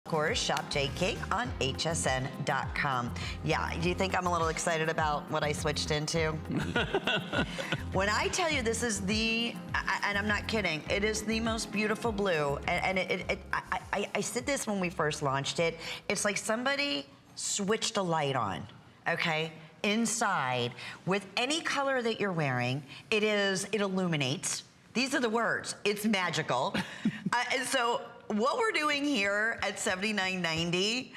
Of course, shop JK on HSN.com. Yeah, do you think I'm a little excited about what I switched into? When I tell you this is and I'm not kidding, it is the most beautiful blue. And I said this when we first launched it. It's like somebody switched a light on, okay? Inside, with any color that you're wearing, it illuminates. These are the words. It's magical. And so what we're doing here at $79.90,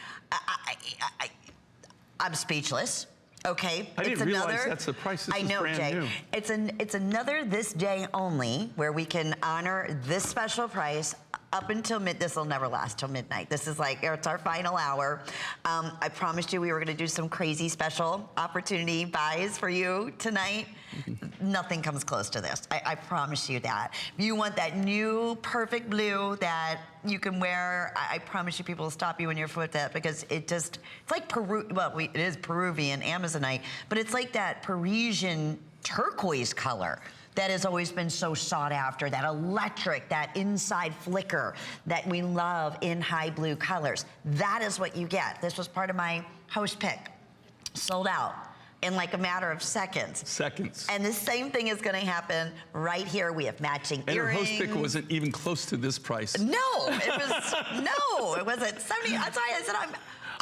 I'm speechless. Okay, I didn't realize that's the price. This I know, is brand Jay. new. It's another this day only where we can honor this special price up until this will never last till midnight. This is like, it's our final hour. I promised you we were gonna do some crazy special opportunity buys for you tonight. Nothing comes close to this. I promise you that. If you want that new perfect blue that you can wear, I promise you people will stop you when you're foot that, because it's like it is Peruvian Amazonite, but it's like that Parisian turquoise color that has always been so sought after, that electric, that inside flicker that we love in high blue colors. That is what you get. This was part of my host pick. Sold out in like a matter of seconds. Seconds. And the same thing is gonna happen right here. We have matching earrings. And her host pick wasn't even close to this price. No, it wasn't 70. That's why I said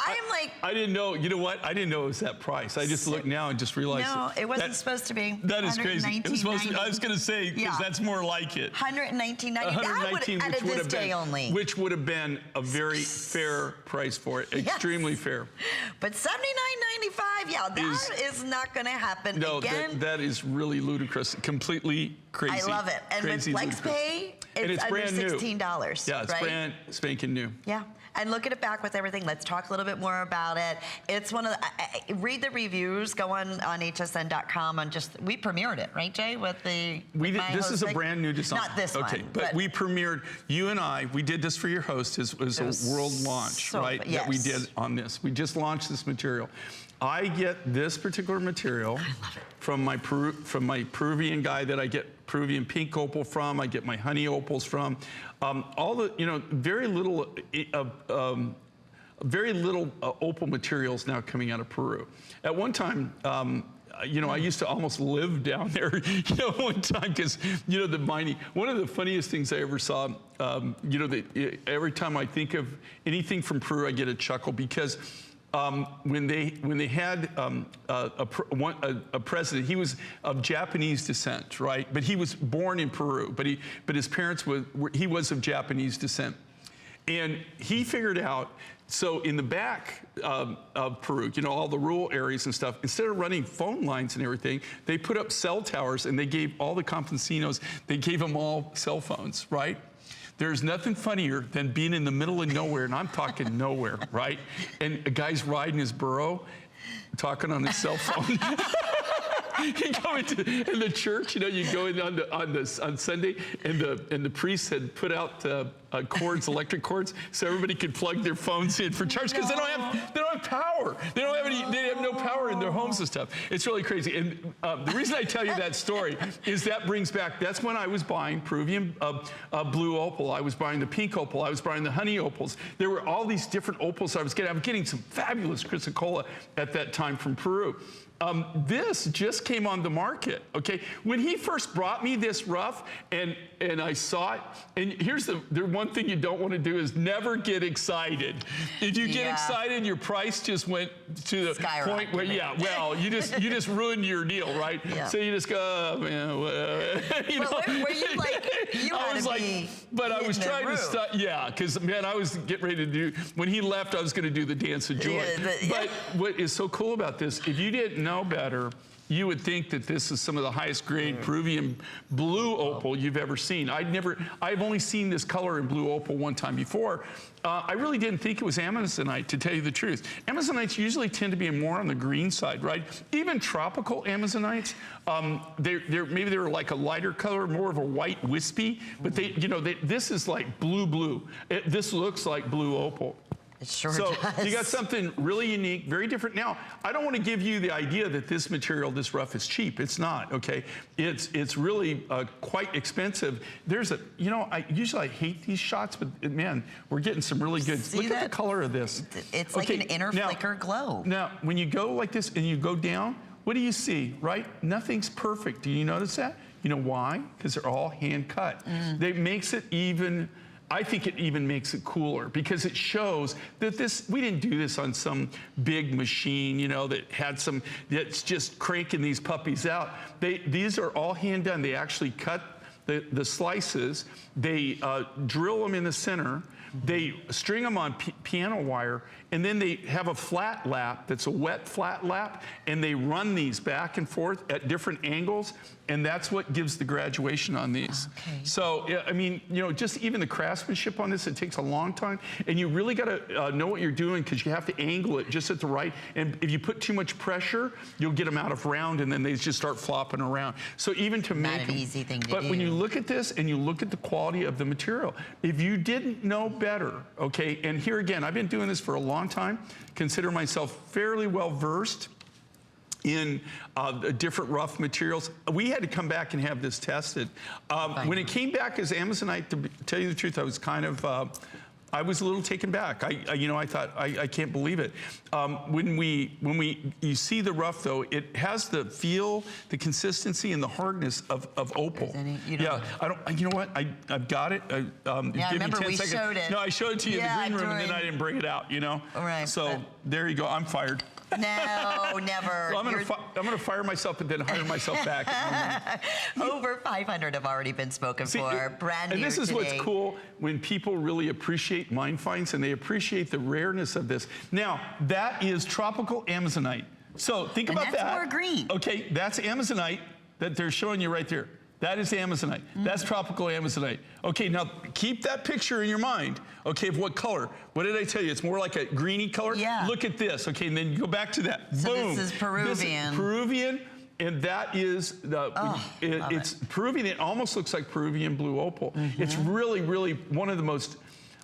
I am like... I didn't know, you know what? I didn't know it was that price. I just looked now and just realized. No, it wasn't supposed to be. That is crazy. It was supposed to, I was gonna say, because that's more like it. $119.90, that would at this day only. Which would have been a very fair price for it, extremely fair. But $79.95, yeah, that is not gonna happen again. No, that is really ludicrous, completely crazy. I love it. And with FlexPay, it's under $16, Yeah, it's brand spanking new. Yeah. And look at it back with everything. Let's talk a little bit more about it. It's one of the, read the reviews, go on hsn.com and we premiered it, right, Jay? This is a brand new design. Not this one. Okay, but we premiered, you and I, we did this for your host. It was a world launch, right? Yes. That we did on this. We just launched this material. I get this particular material from my Peruvian guy that I get Peruvian pink opal from. I get my honey opals from. All the, very little opal materials now coming out of Peru. At one time, I used to almost live down there, one time, because, the mining. One of the funniest things I ever saw, every time I think of anything from Peru, I get a chuckle, because when they had a president, he was of Japanese descent, right? But he was born in Peru, but his parents he was of Japanese descent. And he figured out, so in the back of Peru, all the rural areas and stuff, instead of running phone lines and everything, they put up cell towers, and they gave all the campesinos, they gave them all cell phones, right? There's nothing funnier than being in the middle of nowhere, and I'm talking nowhere, right? And a guy's riding his burro, talking on his cell phone. You go in the church, you go in on Sunday, and the priest had put out electric cords, so everybody could plug their phones in for charge, because they don't have power. They have no power in their homes and stuff. It's really crazy. And the reason I tell you that story is that brings back, that's when I was buying Peruvian blue opal. I was buying the pink opal. I was buying the honey opals. There were all these different opals I was getting. I'm getting some fabulous chrysocolla at that time from Peru. This just came on the market, okay? When he first brought me this rough, and I saw it, and here's the one thing you don't want to do is never get excited. If you get excited, your price just went to the point where, you just ruined your deal, right? Yeah. So you just go, oh, man, were you like, I was trying to stop, because, man, I was getting ready to do, when he left, I was going to do the dance of joy. But what is so cool about this, if you didn't know better, you would think that this is some of the highest grade Peruvian blue opal you've ever seen. I've only seen this color in blue opal one time before. I really didn't think it was Amazonite, to tell you the truth. Amazonites usually tend to be more on the green side, right? Even tropical Amazonites, maybe they're like a lighter color, more of a white wispy, but this is like blue. This looks like blue opal. It sure so does. you got something really unique, very different. Now, I don't want to give you the idea that this material, this rough, is cheap. It's not, okay? It's really quite expensive. There's a, you know, I usually hate these shots, but man, we're getting some really good. See Look that? at the color of this. It's like an inner flicker glow. Now, when you go like this and you go down, what do you see, right? Nothing's perfect. Do you notice that? You know why? Because they're all hand cut. That makes it even, I think it even makes it cooler because it shows that this, we didn't do this on some big machine, you know, that had some, that's just cranking these puppies out. These are all hand done. They actually cut the slices, they drill them in the center, they string them on piano wire, and then they have a flat lap that's a wet flat lap, and they run these back and forth at different angles, and that's what gives the graduation on these. Okay. So, yeah, I mean, you know, just even the craftsmanship on this, it takes a long time, and you really got to know what you're doing because you have to angle it just at the right, and if you put too much pressure, you'll get them out of round, and then they just start flopping around. So even to make Not an easy thing to do. But when you look at this and you look at the quality of the material, if you didn't know better, okay, and here again, I've been doing this for a long time, consider myself fairly well versed in different rough materials. We had to come back and have this tested. When it came back as Amazonite, to tell you the truth, I was kind of, I was a little taken back. You know, I thought, I can't believe it. You see the rough though, it has the feel, the consistency, and the hardness of opal. Yeah, you know what? I've got it. Yeah, I remember we showed it. No, I showed it to you in the green room, and then I didn't bring it out. You know. All right. So there you go. I'm fired. No, never. Well, I'm gonna fire myself and then hire myself back. Over 500 have already been spoken for. Brand new and this is today. what's cool when people really appreciate mine finds and they appreciate the rareness of this. Now, that is tropical Amazonite. So think about that. That's more green. Okay, that's Amazonite that they're showing you right there. That is Amazonite. That's tropical Amazonite. Okay, now keep that picture in your mind, okay, of what color. What did I tell you? It's more like a greeny color? Yeah. Look at this, okay, and then go back to that. So Boom. this is Peruvian. This is Peruvian, and that is, it's Peruvian. It almost looks like Peruvian blue opal. It's really, really one of the most,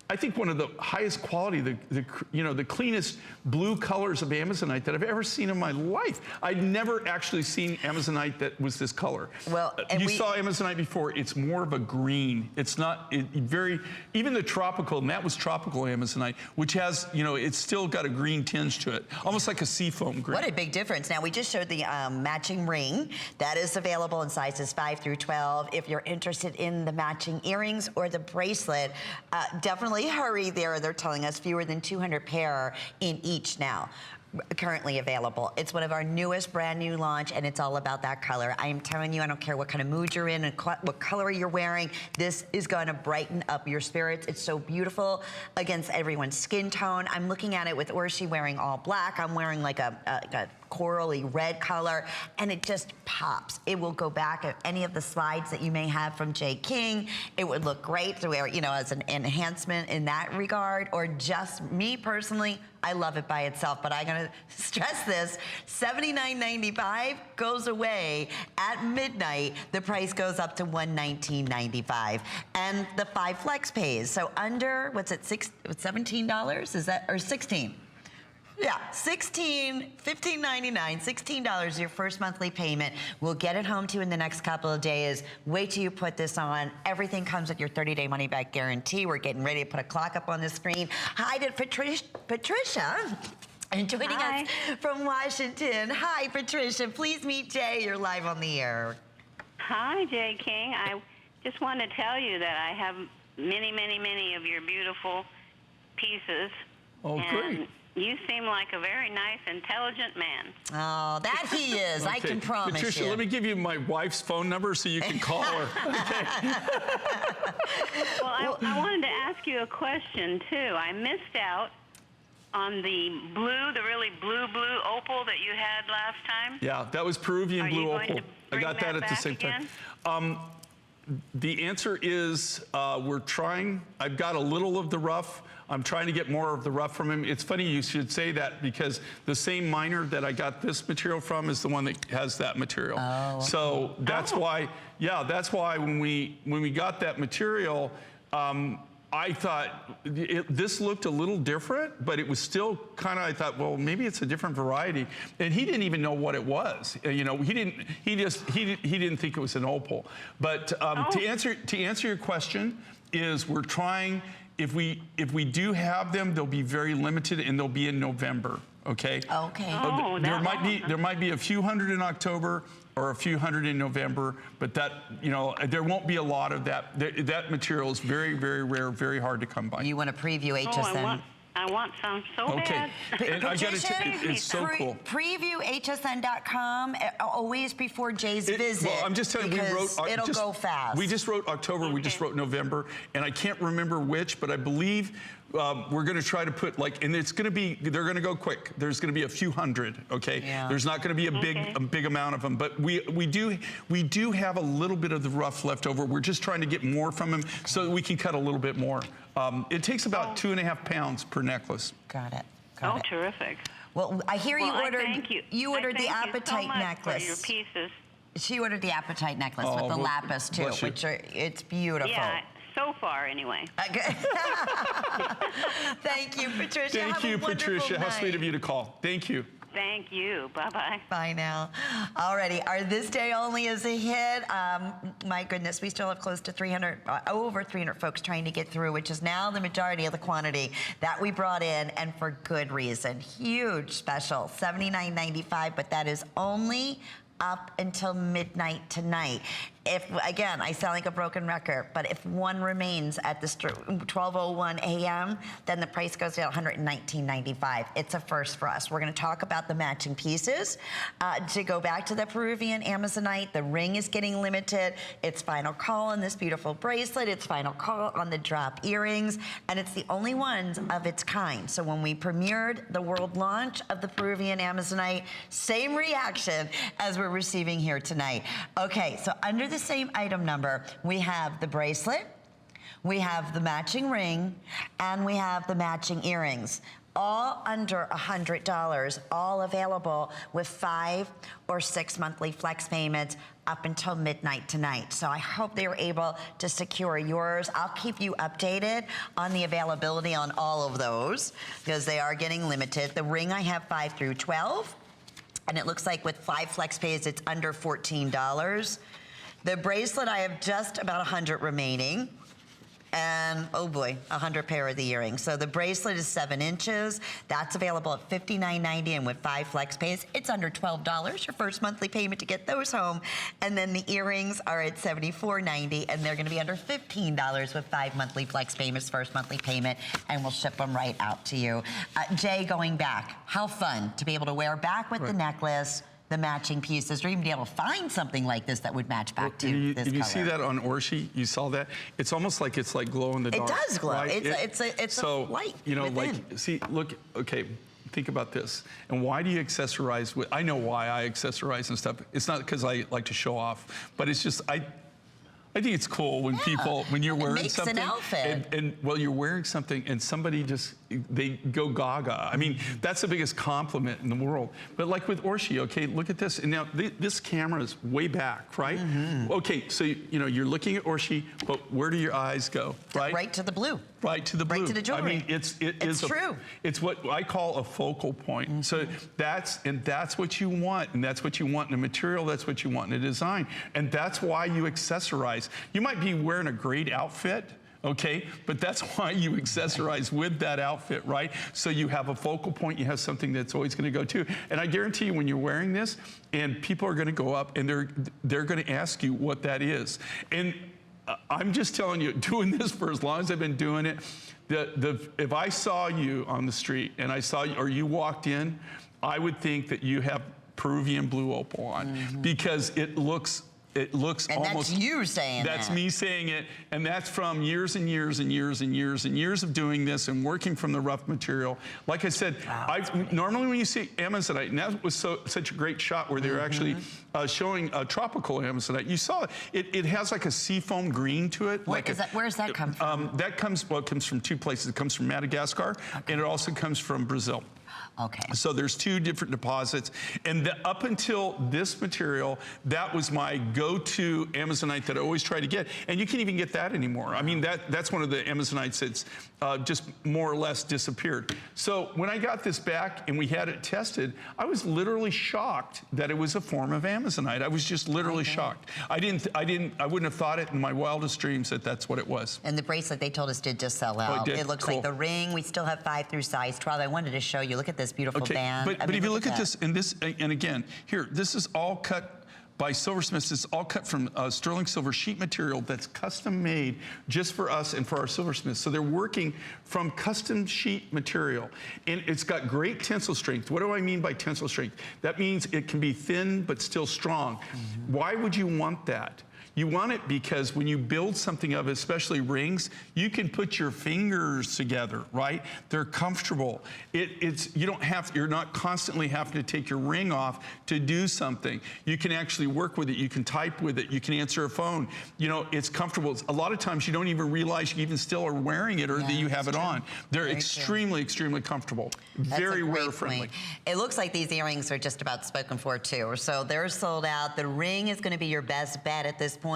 I think one of the highest quality, the cleanest blue colors of Amazonite that I've ever seen in my life. I'd never actually seen Amazonite that was this color. Well, and you saw Amazonite before. It's more of a green. It's not even the tropical, and that was tropical Amazonite, which has, you know, it's still got a green tinge to it, almost like a seafoam green. What a big difference. Now, we just showed the matching ring. That is available in sizes 5 through 12. If you're interested in the matching earrings or the bracelet, definitely hurry there. They're telling us fewer than 200 pair in each now currently available. It's one of our newest brand new launch, and it's all about that color. I am telling you, I don't care what kind of mood you're in and what color you're wearing, this is going to brighten up your spirits. It's so beautiful against everyone's skin tone. I'm looking at it with Orshi wearing all black. I'm wearing like a corally red color, and it just pops. It will go back at any of the slides that you may have from J. King. It would look great to wear, you know, as an enhancement in that regard, or just me personally, I love it by itself, but I'm gonna stress this, $79.95 goes away at midnight. The price goes up to $119.95. And the 5 flex pays, so under, what's it, $17? Is that, or 16? Yeah, $15.99, $16 your first monthly payment. We'll get it home to you in the next couple of days. Wait till you put this on. Everything comes with your 30-day money-back guarantee. We're getting ready to put a clock up on the screen. Hi to Patricia. And joining us from Washington. Hi, Patricia. Please meet Jay. You're live on the air. Hi, Jay King. I just want to tell you that I have many, many, many of your beautiful pieces. Oh, great. You seem like a very nice, intelligent man. Oh, that he is. Okay. I can promise Patricia, you. let me give you my wife's phone number so you can call her. Okay. Well, I wanted to ask you a question, too. I missed out on the blue, the really blue opal that you had last time. Yeah, that was Peruvian Are blue you going opal. to I bring got that at the back same again? time. The answer is we're trying. I've got a little of the rough. I'm trying to get more of the rough from him. It's funny you should say that because the same miner that I got this material from is the one that has that material. Oh, okay. So that's why, yeah, that's why when we got that material, I thought this looked a little different, but it was still kind of, I thought, well, maybe it's a different variety. And he didn't even know what it was. You know, he didn't think it was an opal. But to answer your question is we're trying, if we do have them, they'll be very limited and they'll be in November. Okay. Okay. Oh, there might be a few hundred in October or a few hundred in November, but that, you know, there won't be a lot of that. That material is very, very rare, very hard to come by. You want to preview HSN? I want some so bad. And I got to tell you, it's so cool. Preview HSN.com always before Jay's visit. Well, I'm just telling you, it'll go fast. We just wrote October, we just wrote November, and I can't remember which, but I believe we're going to try to put and it's going to be, they're going to go quick. There's going to be a few hundred, okay? Yeah. There's not going to be a big amount of them, but we do have a little bit of the rough left over. We're just trying to get more from them so that we can cut a little bit more. It takes about 2.5 pounds per necklace. Got it. Oh, terrific. Well, I hear you ordered. Thank you. You ordered the apatite so much necklace. for your pieces. She ordered the apatite necklace with the lapis too, it's beautiful. Yeah, so far anyway. Okay. Thank you, Patricia. Thank you, Patricia. How sweet of you to call. Thank you. Thank you. Bye-bye. Bye now. Alrighty, our This Day Only is a hit. My goodness, we still have close to 300, over 300 folks trying to get through, which is now the majority of the quantity that we brought in, and for good reason. Huge special, $79.95, but that is only up until midnight tonight. If, again, I sound like a broken record, but if one remains at the 12:01 a.m., then the price goes to $119.95. It's a first for us. We're going to talk about the matching pieces. To go back to the Peruvian Amazonite, the ring is getting limited. It's final call on this beautiful bracelet. It's final call on the drop earrings, and it's the only ones of its kind. So when we premiered the world launch of the Peruvian Amazonite, same reaction as we're receiving here tonight. Okay, so under the same item number, we have the bracelet, we have the matching ring, and we have the matching earrings. All under $100, all available with 5 or 6 monthly flex payments up until midnight tonight. So I hope they were able to secure yours. I'll keep you updated on the availability on all of those because they are getting limited. The ring I have 5 through 12. And it looks like with 5 flex pays, it's under $14. The bracelet, I have just about 100 remaining. And, oh boy, 100 pair of the earrings. So the bracelet is 7 inches. That's available at $59.90, and with 5 flex pays, it's under $12, your first monthly payment to get those home. And then the earrings are at $74.90, and they're gonna be under $15 with 5 monthly flex payments, first monthly payment, and we'll ship them right out to you. Jay, going back, how fun to be able to wear back with the necklace, the matching pieces, or even be able to find something like this that would match back to this color. You see that on Orshi? You saw that? It's almost like it's like glow in the dark. It does glow. Right? It's a light. You know, within. like, see, look, okay, think about this. And why do you accessorize with, I know why I accessorize and stuff. It's not because I like to show off, but it's just, I think it's cool when people, when you're wearing something. It makes an outfit. And well, you're wearing something and somebody just, they go gaga. I mean, that's the biggest compliment in the world. But like with Orshi, okay, look at this. And now this camera is way back, right? Okay, so you know, you're looking at Orshi, but where do your eyes go, right? Right to the blue. Right to the blue. Right to the jewelry. I mean, it's true. It's what I call a focal point. So that's what you want, and that's what you want in a material. That's what you want in a design, and that's why you accessorize. You might be wearing a great outfit, okay, but that's why you accessorize with that outfit, right? So you have a focal point. You have something that's always going to go to. And I guarantee you, when you're wearing this, and people are going to go up and they're going to ask you what that is, and I'm just telling you, doing this for as long as I've been doing it, if I saw you on the street and I saw you, or you walked in, I would think that you have Peruvian blue opal on because it looks and almost. That's you saying that. That's me saying it, and that's from years and years and years and years and years of doing this and working from the rough material. Like I said, normally when you see Amazonite, and that was such a great shot where they were actually showing tropical Amazonite. You saw it has like a seafoam green to it. Where does that come from? That comes, well, it comes from 2 places. It comes from Madagascar, and it also comes from Brazil. Okay. So there's 2 different deposits. And up until this material, that was my go-to Amazonite that I always try to get. And you can't even get that anymore. I mean, that's one of the Amazonites that's just more or less disappeared. So when I got this back and we had it tested, I was literally shocked that it was a form of Amazonite. I was just literally shocked. I wouldn't have thought it in my wildest dreams that that's what it was. And the bracelet, they told us, did just sell out. It did? It looks Cool. like the ring. We still have 5 through size 12. I wanted to show you. Look at this beautiful band. But if you look at this, and again, here, this is all cut by silversmiths. It's all cut from sterling silver sheet material that's custom made just for us and for our silversmiths. So they're working from custom sheet material. And it's got great tensile strength. What do I mean by tensile strength? That means it can be thin but still strong. Why would you want that? You want it because when you build something of, especially rings, you can put your fingers together, right? They're comfortable. You're not constantly having to take your ring off to do something. You can actually work with it. You can type with it. You can answer a phone. You know, it's comfortable. A lot of times you don't even realize you even still are wearing it or that you have it on. They're extremely, extremely comfortable. Very wear friendly. It looks like these earrings are just about spoken for too. So they're sold out. The ring is going to be your best bet at this point.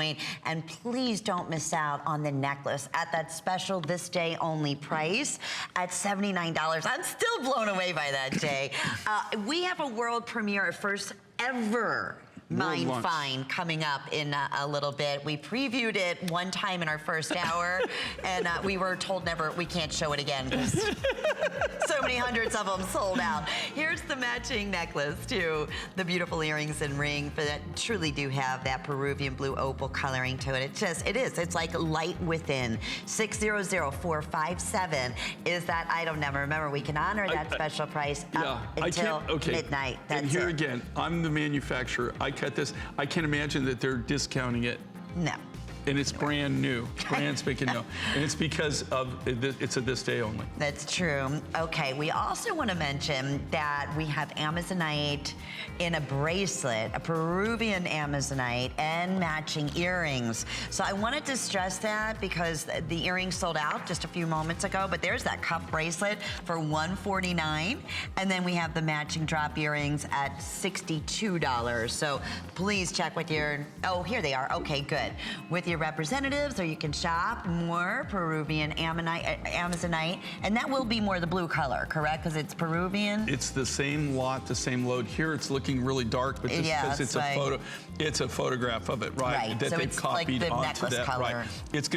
And please don't miss out on the necklace at that special this day only price at $79. I'm still blown away by that, Jay. We have a world premiere, first ever Mind Find coming up in a little bit. We previewed it one time in our first hour, and we were told we can't show it again because so many hundreds of them sold out. Here's the matching necklace to the beautiful earrings and ring that truly do have that Peruvian blue opal coloring to it. It's like light within. 600457 is that item number. Remember, we can honor that special price up until midnight. And here again, I'm the manufacturer. I cut this. I can't imagine that they're discounting it. No. And it's brand new, brand spanking new. And it's because it's a this day only. That's true. Okay, we also want to mention that we have Amazonite in a bracelet, a Peruvian Amazonite, and matching earrings. So I wanted to stress that because the earrings sold out just a few moments ago, but there's that cuff bracelet for $149, and then we have the matching drop earrings at $62. So please check with here they are. Okay, good. With your representatives, or you can shop more Peruvian Amazonite, and that will be more the blue color, correct? Because it's Peruvian. It's the same lot, the same load. Here it's looking really dark, but just because it's a photo, it's a photograph of it, right? That so they've it's copied like the onto necklace that, color. right? It's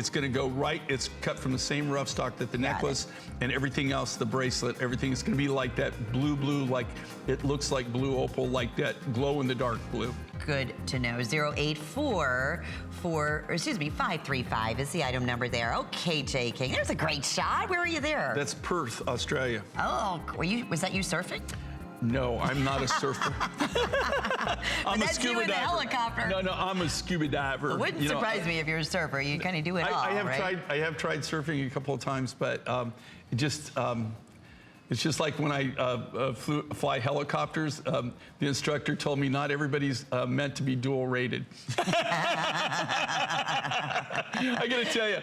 gonna go right. It's cut from the same rough stock that the necklace and everything else, the bracelet, everything is gonna be like that blue, like it looks like blue opal, like that glow in the dark blue. Good to know. 535 is the item number there. Okay, J. King. There's a great shot. Where are you there? That's Perth, Australia. Oh, was that you surfing? No, I'm not a surfer. I'm a scuba diver. Helicopter. No, I'm a scuba diver. It wouldn't surprise me if you're a surfer. You kind of do it all, I have right? I have tried surfing a couple of times, but it's just like when I fly helicopters, the instructor told me not everybody's meant to be dual rated. I gotta tell you,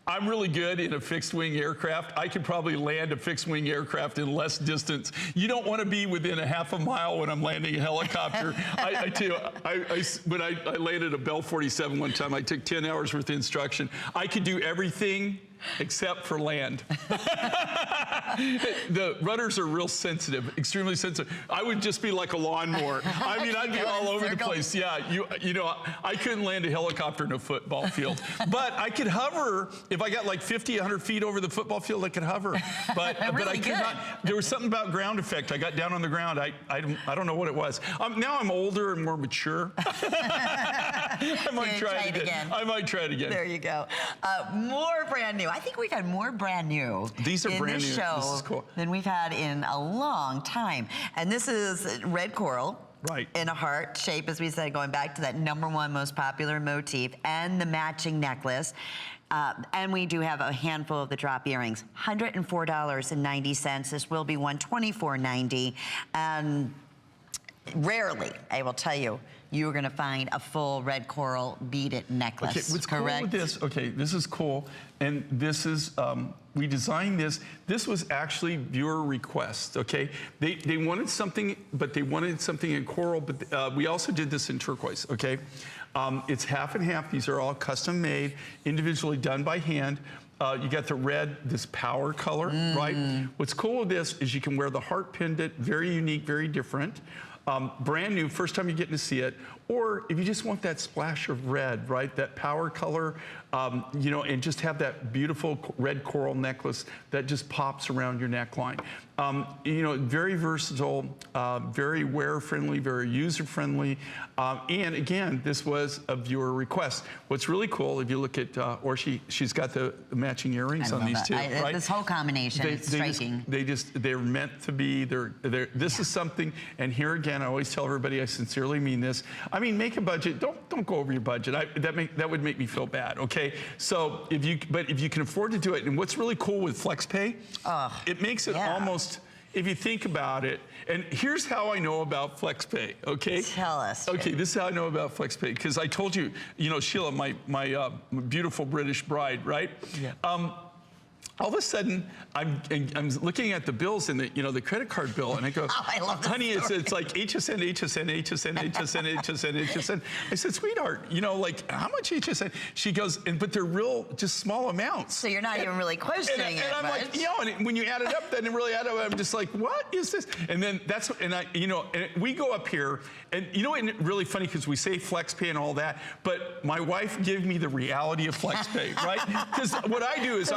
I'm really good in a fixed wing aircraft. I could probably land a fixed wing aircraft in less distance. You don't want to be within a half a mile when I'm landing a helicopter. I tell you, when I landed a Bell 47 one time, I took 10 hours worth of instruction. I could do everything except for land. The rudders are real sensitive, extremely sensitive. I would just be like a lawnmower. I mean, I'd be all over the place. Yeah, you know, I couldn't land a helicopter in a football field, but I could hover. If I got like 50, 100 feet over the football field, I could hover. But but I could not. There was something about ground effect. I got down on the ground. I don't know what it was. Now I'm older and more mature. I might try it again. I might try it again. There you go. More brand new. I think we've had more brand new. These are brand new. Show this is cool. Than we've had in a long time. And this is red coral. Right. In a heart shape, as we said, going back to that #1 most popular motif, and the matching necklace. And we do have a handful of the drop earrings. $104.90. This will be $124.90. And rarely, I will tell you, you're going to find a full red coral beaded necklace. Okay, what's correct? cool with this? Okay, this is cool, and this is we designed this. This was actually viewer request. Okay, they wanted something, but they wanted something in coral. But we also did this in turquoise. Okay, it's half and half. These are all custom made, individually done by hand. You got the red, this power color, right? What's cool with this is you can wear the heart pendant, very unique, very different. Brand new, first time you're getting to see it. Or if you just want that splash of red, right? That power color, you know, and just have that beautiful red coral necklace that just pops around your neckline. You know, very versatile, very wearer-friendly, very user-friendly. And again, this was a viewer request. What's really cool, if you look at, or she's got the matching earrings on these two, right? This whole combination is striking. They're meant to be. This is something. And here again, I always tell everybody, I sincerely mean this. I mean, make a budget. Don't go over your budget. That would make me feel bad. Okay. So if you can afford to do it, and what's really cool with FlexPay, it makes it almost. If you think about it, and here's how I know about FlexPay, okay? Tell us. Okay, this is how I know about FlexPay, because I told you, you know, Sheila, my beautiful British bride, right? Yeah. All of a sudden, I'm looking at the bills and the credit card bill, and I go, I love this honey, story. it's like HSN, HSN, HSN, HSN, HSN, HSN. I said, sweetheart, you know, like how much HSN? She goes, but they're real, just small amounts. So you're not even really questioning it. And I'm like, you know, and when you add it up, then it really add up. I'm just like, what is this? And then we go up here, and you know, and really funny because we say FlexPay and all that, but my wife gave me the reality of FlexPay, right? Because what I do is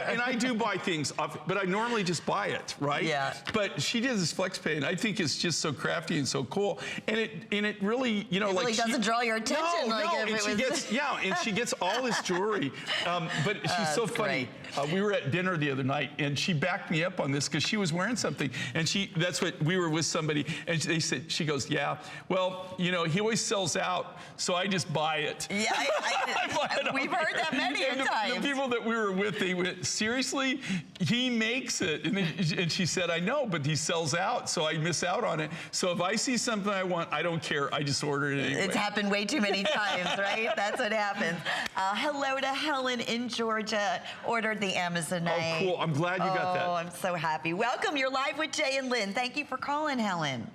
and I do buy things, but I normally just buy it, right? Yeah. But she did this FlexPay, and I think it's just so crafty and so cool, and it really, you know, it really doesn't draw your attention. And she gets all this jewelry, but she's so funny. We were at dinner the other night, and she backed me up on this because she was wearing something, and that's what we were with somebody, and she goes, yeah, well, you know, he always sells out, so I just buy it. Yeah, we've heard that many times. The people that we were with, they went, seriously, he makes it, and she said, I know, but he sells out, so I miss out on it. So if I see something I want, I don't care. I just order it anyway. It's happened way too many times, right? That's what happens. Hello to Helen in Georgia. Ordered the Amazonite. Oh, cool. I'm glad you got that. Oh, I'm so happy. Welcome. You're live with Jay and Lynn. Thank you for calling, Helen.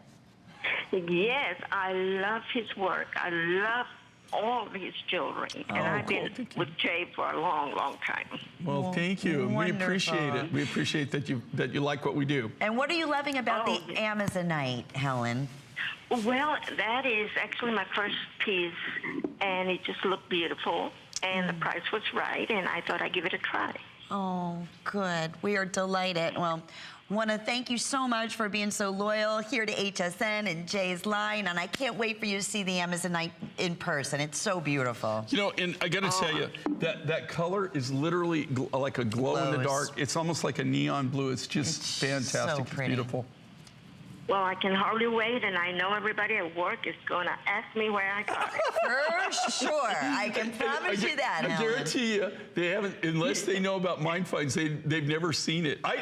Yes, I love his work. I love all of his jewelry. And I've been with Jay for a long, long time. Well, thank you. Wonderful. We appreciate it. We appreciate that you like what we do. And what are you loving about the Amazonite, Helen? Well, that is actually my first piece, and it just looked beautiful, and the price was right, and I thought I'd give it a try. Oh, good. We are delighted. Well, want to thank you so much for being so loyal here to HSN and Jay's line, and I can't wait for you to see the Amazonite in person. It's so beautiful. You know, and I got to tell you, that color is literally like a glow in the dark. It's almost like a neon blue. It's just fantastic. So pretty. It's beautiful. Well, I can hardly wait, and I know everybody at work is going to ask me where I got it. For sure. I can promise you that, I guarantee you, they haven't, unless they know about Mind Finds, they've never seen it. I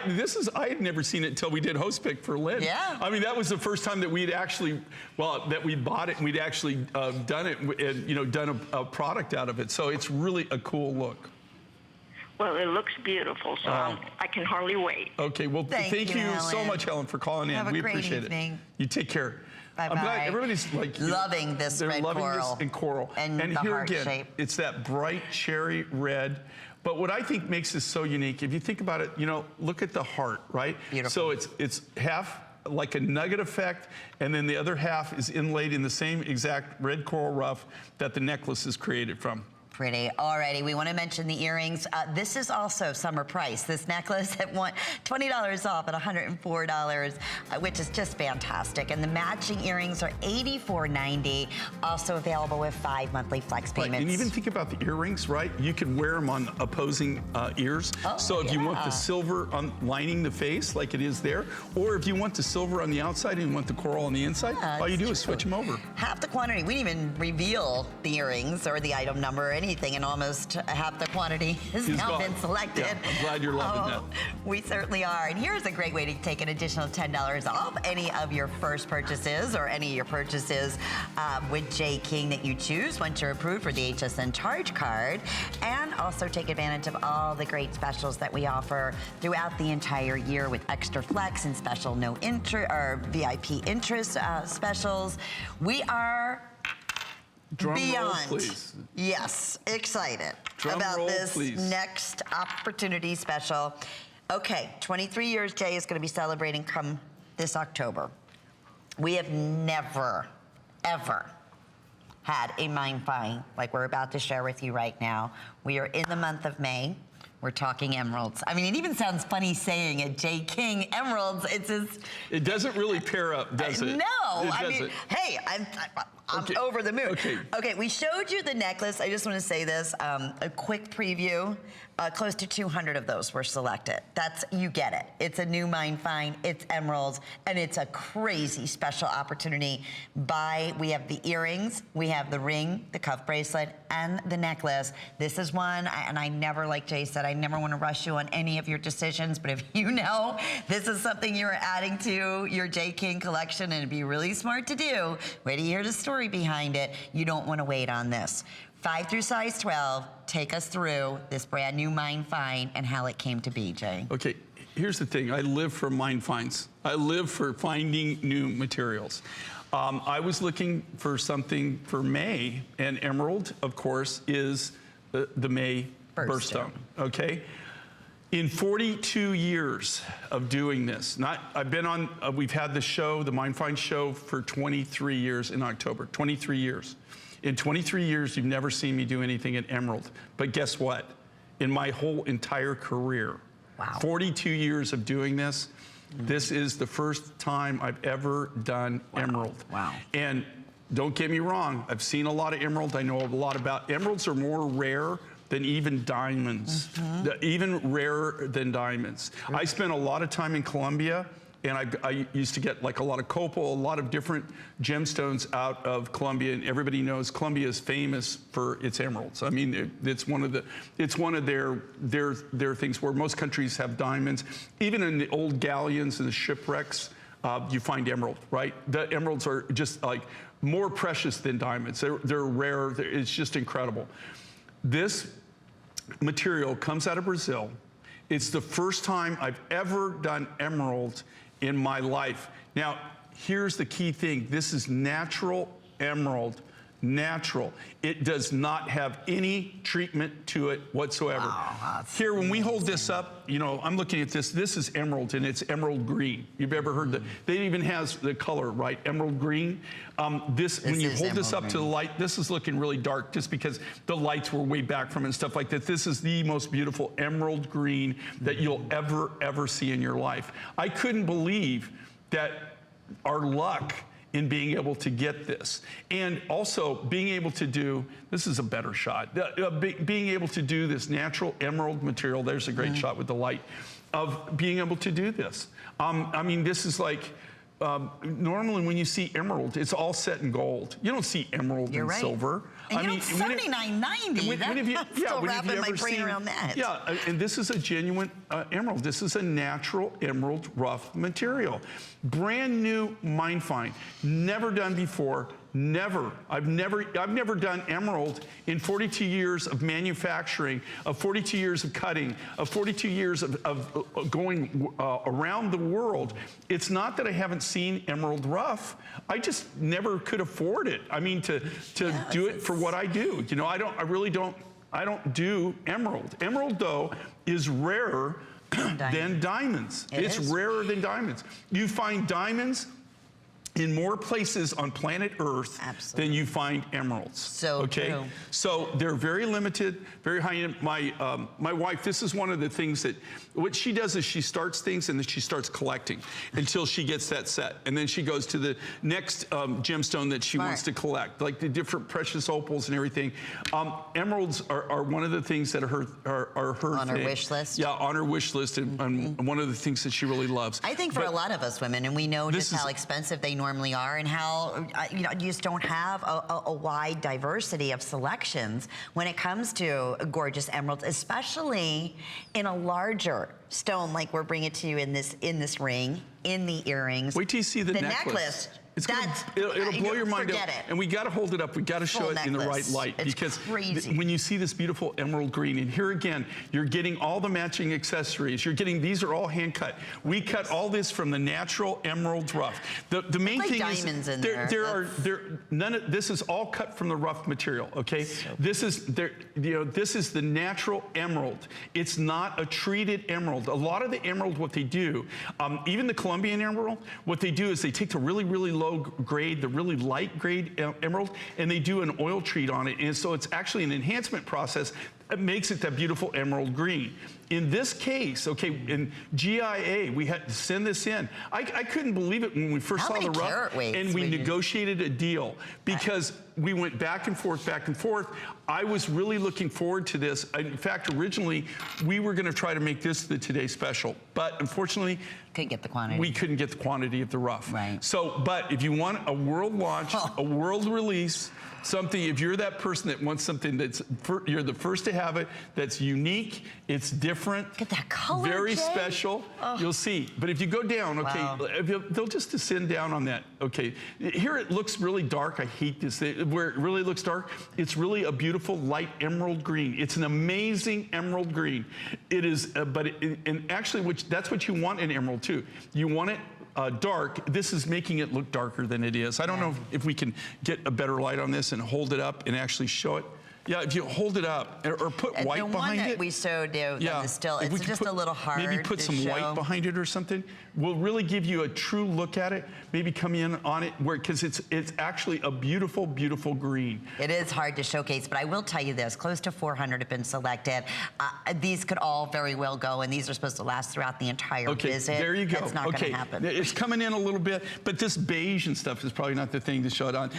had never seen it until we did Host Pick for Lynn. Yeah. I mean, that was the first time that we'd actually, that we bought it and we'd actually done it and, you know, done a product out of it. So it's really a cool look. Well, it looks beautiful, so I can hardly wait. Okay, well, thank you so much, Helen, for calling in. Have a we great appreciate evening. it. You take care. Bye-bye. I'm glad everybody's like loving this they're red loving coral. this in coral. And the here heart again, shape. it's that bright cherry red. But what I think makes this so unique, if you think about it, you know, look at the heart, right? Beautiful. So it's half like a nugget effect, and then the other half is inlaid in the same exact red coral rough that the necklace is created from. Pretty. Alrighty, we want to mention the earrings. This is also summer price. This necklace at $20 off at $104, which is just fantastic. And the matching earrings are $84.90. Also available with 5 monthly flex payments. Right. And even think about the earrings, right? You can wear them on opposing ears. So if you want the silver lining the face like it is there, or if you want the silver on the outside and you want the coral on the inside, all you do is switch them over. half the quantity. We didn't even reveal the earrings or the item number or anything, and almost half the quantity has now been selected. Yeah, I'm glad you're loving that. We certainly are. And here's a great way to take an additional $10 off any of your first purchases or any of your purchases with J. King that you choose once you're approved for the HSN charge card. And also take advantage of all the great specials that we offer throughout the entire year with extra flex and special no interest or VIP interest specials. We are Drum beyond, roll, please. Yes, excited Drum about roll, this please. next opportunity special. Okay, 23 years Jay is going to be celebrating come this October. We have never, ever had a mine find like we're about to share with you right now. We are in the month of May. We're talking emeralds. I mean, it even sounds funny saying it, J. King emeralds. It's just... It doesn't really pair up, does it? No, I mean, hey, I'm Okay. over the moon. Okay. We showed you the necklace. I just want to say this, a quick preview. Close to 200 of those were selected. You get it. It's a new mine find, it's emeralds, and it's a crazy special opportunity. We have the earrings, we have the ring, the cuff bracelet, and the necklace. This is one, and I never, like Jay said, I never want to rush you on any of your decisions, but if you know this is something you're adding to your J. King collection, and it'd be really smart to do, wait to hear the story behind it, you don't want to wait on this. 5 through size 12, take us through this brand new mine find and how it came to be, Jay. Okay, here's the thing. I live for mine finds. I live for finding new materials. I was looking for something for May, and emerald, of course, is the May birthstone, okay? In 42 years of doing this, we've had the show, the Mine Find show, for 23 years in October, 23 years. In 23 years, you've never seen me do anything in emerald. But guess what? In my whole entire career, 42 years of doing this, this is the first time I've ever done emerald. Wow. And don't get me wrong, I've seen a lot of emerald. I know a lot about emeralds. Are more rare than even diamonds, even rarer than diamonds. I spent a lot of time in Colombia, and I used to get like a lot of copal, a lot of different gemstones out of Colombia, and everybody knows Colombia is famous for its emeralds. I mean, it's one of their things where most countries have diamonds. Even in the old galleons and the shipwrecks, you find emerald, right? The emeralds are just like more precious than diamonds. They're rare. It's just incredible. This material comes out of Brazil. It's the first time I've ever done emerald in my life. Now, here's the key thing. This is natural emerald, natural. It does not have any treatment to it whatsoever. Wow, here, when we hold this up, you know, I'm looking at this. This is emerald, and it's emerald green. You've ever heard that? They even has the color, right? Emerald green. When you hold this up to the light, this is looking really dark just because the lights were way back from it and stuff like that. This is the most beautiful emerald green that you'll ever see in your life. I couldn't believe that our luck in being able to get this. And also being able to do, this is a better shot, being able to do this natural emerald material, there's a great shot with the light, of being able to do this. I mean, this is like, normally when you see emerald, it's all set in gold. You don't see emerald and silver. And it's $79.90. Still wrapping my brain around that. Yeah, and this is a genuine emerald. This is a natural emerald rough material. Brand new mine find, never done before. Never. I've never done emerald in 42 years of manufacturing, of 42 years of cutting, of 42 years of going around the world. It's not that I haven't seen emerald rough. I just never could afford it. I mean, to do it for what I do. You know, I don't do emerald. Emerald, though, is rarer than diamonds. It's rarer than diamonds. You find diamonds in more places on planet Earth than you find emeralds. So true. So they're very limited, very high end. My wife, this is one of the things that, what she does is she starts things and then she starts collecting until she gets that set. And then she goes to the next gemstone that she wants to collect, like the different precious opals and everything. Emeralds are one of the things that are her on her wish list? Yeah, on her wish list, and one of the things that she really loves. I think for a lot of us women, and we know just how expensive they normally are, and how you just don't have a wide diversity of selections when it comes to gorgeous emeralds, especially in a larger stone like we're bringing to you in this ring, in the earrings. Wait till you see the necklace. It'll blow your mind out. And we got to hold it up. We got to show it in the right light, because when you see this beautiful emerald green, and here again, you're getting all the matching accessories. You're getting, these are all hand cut. We cut all this from the natural emerald rough. The main thing is none of this is all cut from the rough material. Okay, this is this is the natural emerald. It's not a treated emerald. A lot of the emerald, what they do, even the Colombian emerald, what they do is they take the really low grade, the really light grade emerald, and they do an oil treat on it. And so it's actually an enhancement process that makes it that beautiful emerald green. In this case, okay, in GIA, we had to send this in. I couldn't believe it when we first saw the rough, and we negotiated a deal, because we went back and forth, back and forth. I was really looking forward to this. In fact, originally, we were gonna try to make this the Today Special, but unfortunately, couldn't get the quantity. We couldn't get the quantity of the rough. Right. So, but if you want a world launch, a world release, something, if you're that person that wants something that's, you're the first to have it, that's unique, it's different. Look at that color, very Jay. Special, you'll see. But if you go down, okay, they'll just descend down on that, okay. Here it looks really dark, I hate this, where it really looks dark, it's really a beautiful light emerald green. It's an amazing emerald green. It is, and actually, that's what you want in emerald too. You want it dark. This is making it look darker than it is. I don't know if we can get a better light on this and hold it up and actually show it. Yeah, if you hold it up or put white behind it. The one that we showed you, still, it's just a little hard. Maybe put some white behind it or something. Will really give you a true look at it. Maybe come in on it, because it's actually a beautiful, beautiful green. It is hard to showcase, but I will tell you this: close to 400 have been selected. These could all very well go, and these are supposed to last throughout the entire visit. There you go. That's not going to happen. It's coming in a little bit, but this beige and stuff is probably not the thing to show it on.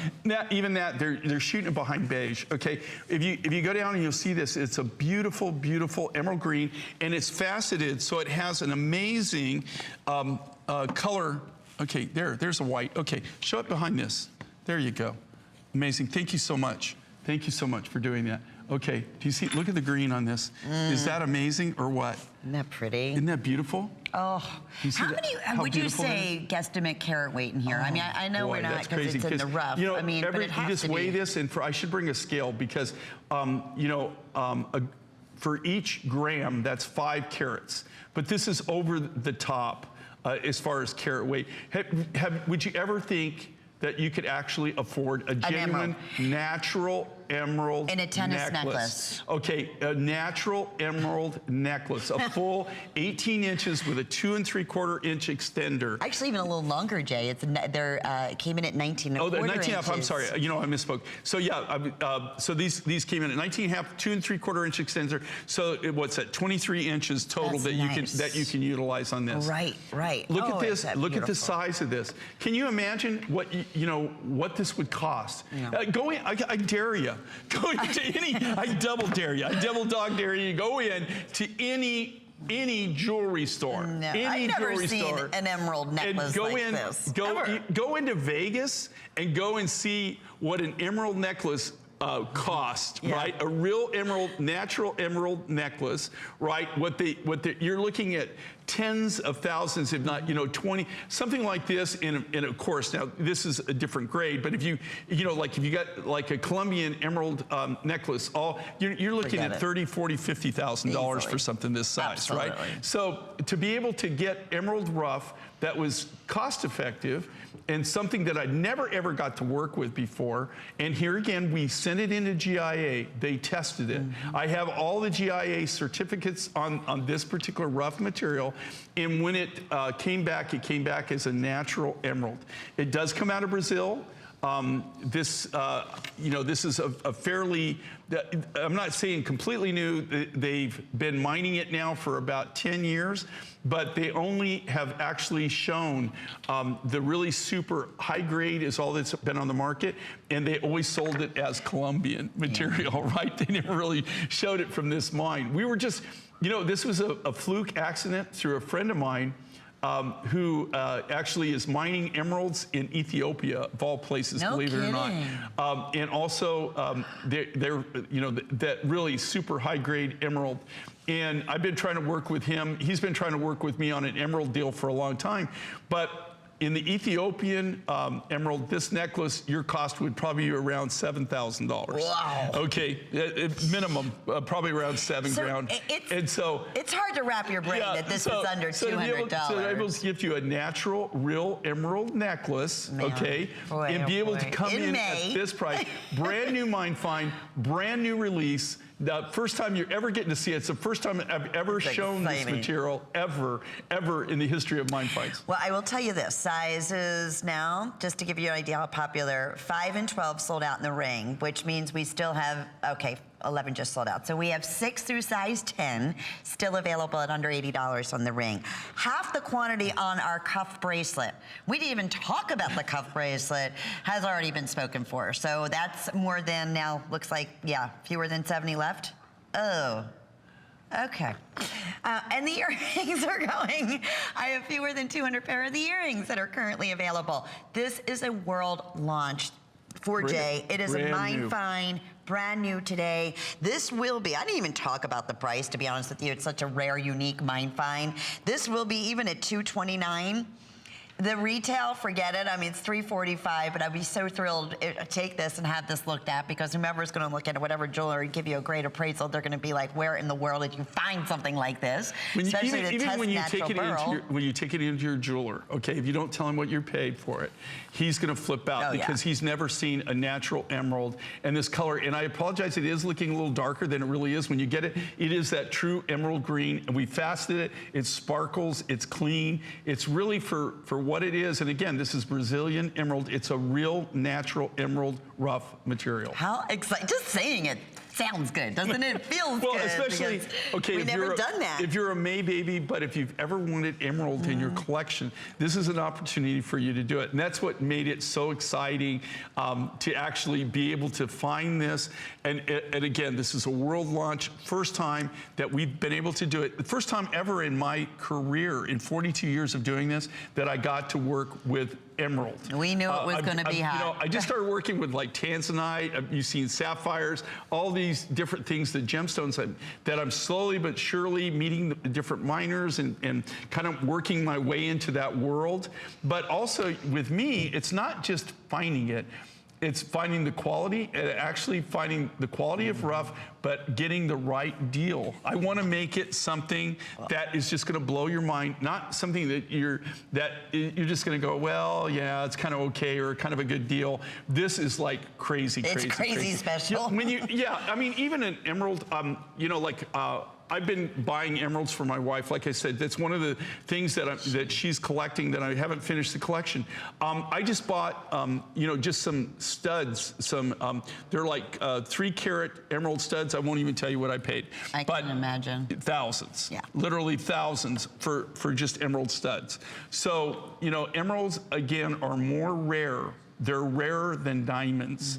Even that, they're shooting it behind beige. Okay, if you go down and you'll see this, it's a beautiful, beautiful emerald green, and it's faceted, so it has an amazing color. Okay, there's a white. Okay, show it behind this. There you go. Amazing. Thank you so much. Thank you so much for doing that. Okay, do you see, look at the green on this. Is that amazing or what? Isn't that pretty? Isn't that beautiful? Oh, how many would you say guesstimate carat weight in here? I mean, I know we're not, because it's in the rough. You know, I mean, but it has you just to weigh be. this, and I should bring a scale, because, for each gram, that's 5 carats. But this is over the top as far as carat weight. Would you ever think that you could actually afford a genuine, natural emerald in a tennis necklace? Okay, a natural emerald necklace, a full 18 inches with a 2 3/4 inch extender. Actually, even a little longer, Jay. It came in at 19 and a quarter 19 inches. I'm sorry. You know, I misspoke. So yeah, so these came in at 19.5, 2 3/4 inch extender. So what's that? 23 inches total that you can utilize on this. Right. Look at this. Look at the size of this. Can you imagine what what this would cost? Yeah. I dare you. Go into I double dare you. I double dog dare you. Go in to any jewelry store. No, any I've never jewelry seen store, an emerald necklace like this. Go into Vegas and go and see what an emerald necklace cost, right? A real emerald, natural emerald necklace, right? You're looking at tens of thousands, if not, 20, something like this in a course. Now, this is a different grade, but if you got like a Colombian emerald necklace, you're looking at $30,000, $40,000, $50,000 for something this size, right? So to be able to get emerald rough that was cost effective and something that I never ever got to work with before, and here again, we sent it into GIA, they tested it. I have all the GIA certificates on this particular rough material, and when it came back as a natural emerald. It does come out of Brazil. This is a fairly, I'm not saying completely new, they've been mining it now for about 10 years, but they only have actually shown the really super high grade is all that's been on the market, and they always sold it as Colombian material, right? They never really showed it from this mine. We were just, this was a fluke accident through a friend of mine. who actually is mining emeralds in Ethiopia, of all places, No believe it or kidding. not. And also, they're you know, that really super high grade emerald. And I've been trying to work with him. He's been trying to work with me on an emerald deal for a long time. But in the Ethiopian emerald, this necklace, your cost would probably be around $7,000. Wow. Okay, minimum, probably around $7,000. It's hard to wrap your brain that this is under $200. So they're able to give you a natural, real emerald necklace, Man. okay, Boy, and be able to boy. come in May. at this price. Brand new Mine Find, brand new release. The first time you're ever getting to see it. It's the first time I've ever shown this material ever in the history of Mine Finds. Well, I will tell you this, sizes now, just to give you an idea how popular, 5 and 12 sold out in the ring, which means we still have, okay, 11 just sold out. So we have 6 through size 10 still available at under $80 on the ring. Half the quantity on our cuff bracelet. We didn't even talk about the cuff bracelet, has already been spoken for. So that's more than now, looks like, yeah, fewer than 70 left. Oh. Okay. And the earrings are going. I have fewer than 200 pair of the earrings that are currently available. This is a world launch for Jay. It is a Mine Find, brand new today. This will be, I didn't even talk about the price, to be honest with you. It's such a rare, unique Mine Find. This will be even at $229. The retail, forget it. I mean, it's $345, but I'd be so thrilled to take this and have this looked at, because whomever's going to look at whatever jewelry and give you a great appraisal, they're going to be like, where in the world did you find something like this? Especially the test natural pearl. When you take it into your jeweler, okay, if you don't tell him what you paid for it, he's going to flip out because he's never seen a natural emerald and this color. And I apologize, it is looking a little darker than it really is. When you get it, it is that true emerald green. And we faceted it. It sparkles. It's clean. It's really for what it is. And again, this is Brazilian emerald. It's a real natural emerald rough material. How exciting. Just saying it sounds good, doesn't it? It feels well, good. Especially, okay, we've never done that. If you're a May baby, but if you've ever wanted emerald in your collection, this is an opportunity for you to do it. And that's what made it so exciting to actually be able to find this. And again, this is a world launch, first time that we've been able to do it. The first time ever in my career, in 42 years of doing this, that I got to work with emerald. We knew it was going to be hot. You know, I just started working with like tanzanite, you've seen sapphires, all these different things, the gemstones that I'm slowly but surely meeting the different miners and kind of working my way into that world. But also with me, it's not just finding it. It's finding the quality, and actually finding the quality of rough, but getting the right deal. I want to make it something that is just going to blow your mind, not something that you're just going to go, well, yeah, it's kind of okay or kind of a good deal. This is like crazy, it's crazy special. Yeah, I mean, even an emerald, you know, like. I've been buying emeralds for my wife. Like I said, that's one of the things that she's collecting that I haven't finished the collection. I just bought, you know, just some studs. They're like 3-carat emerald studs. I won't even tell you what I paid. I can imagine. Thousands. Yeah. Literally thousands for just emerald studs. So, you know, emeralds, again, are more rare. They're rarer than diamonds.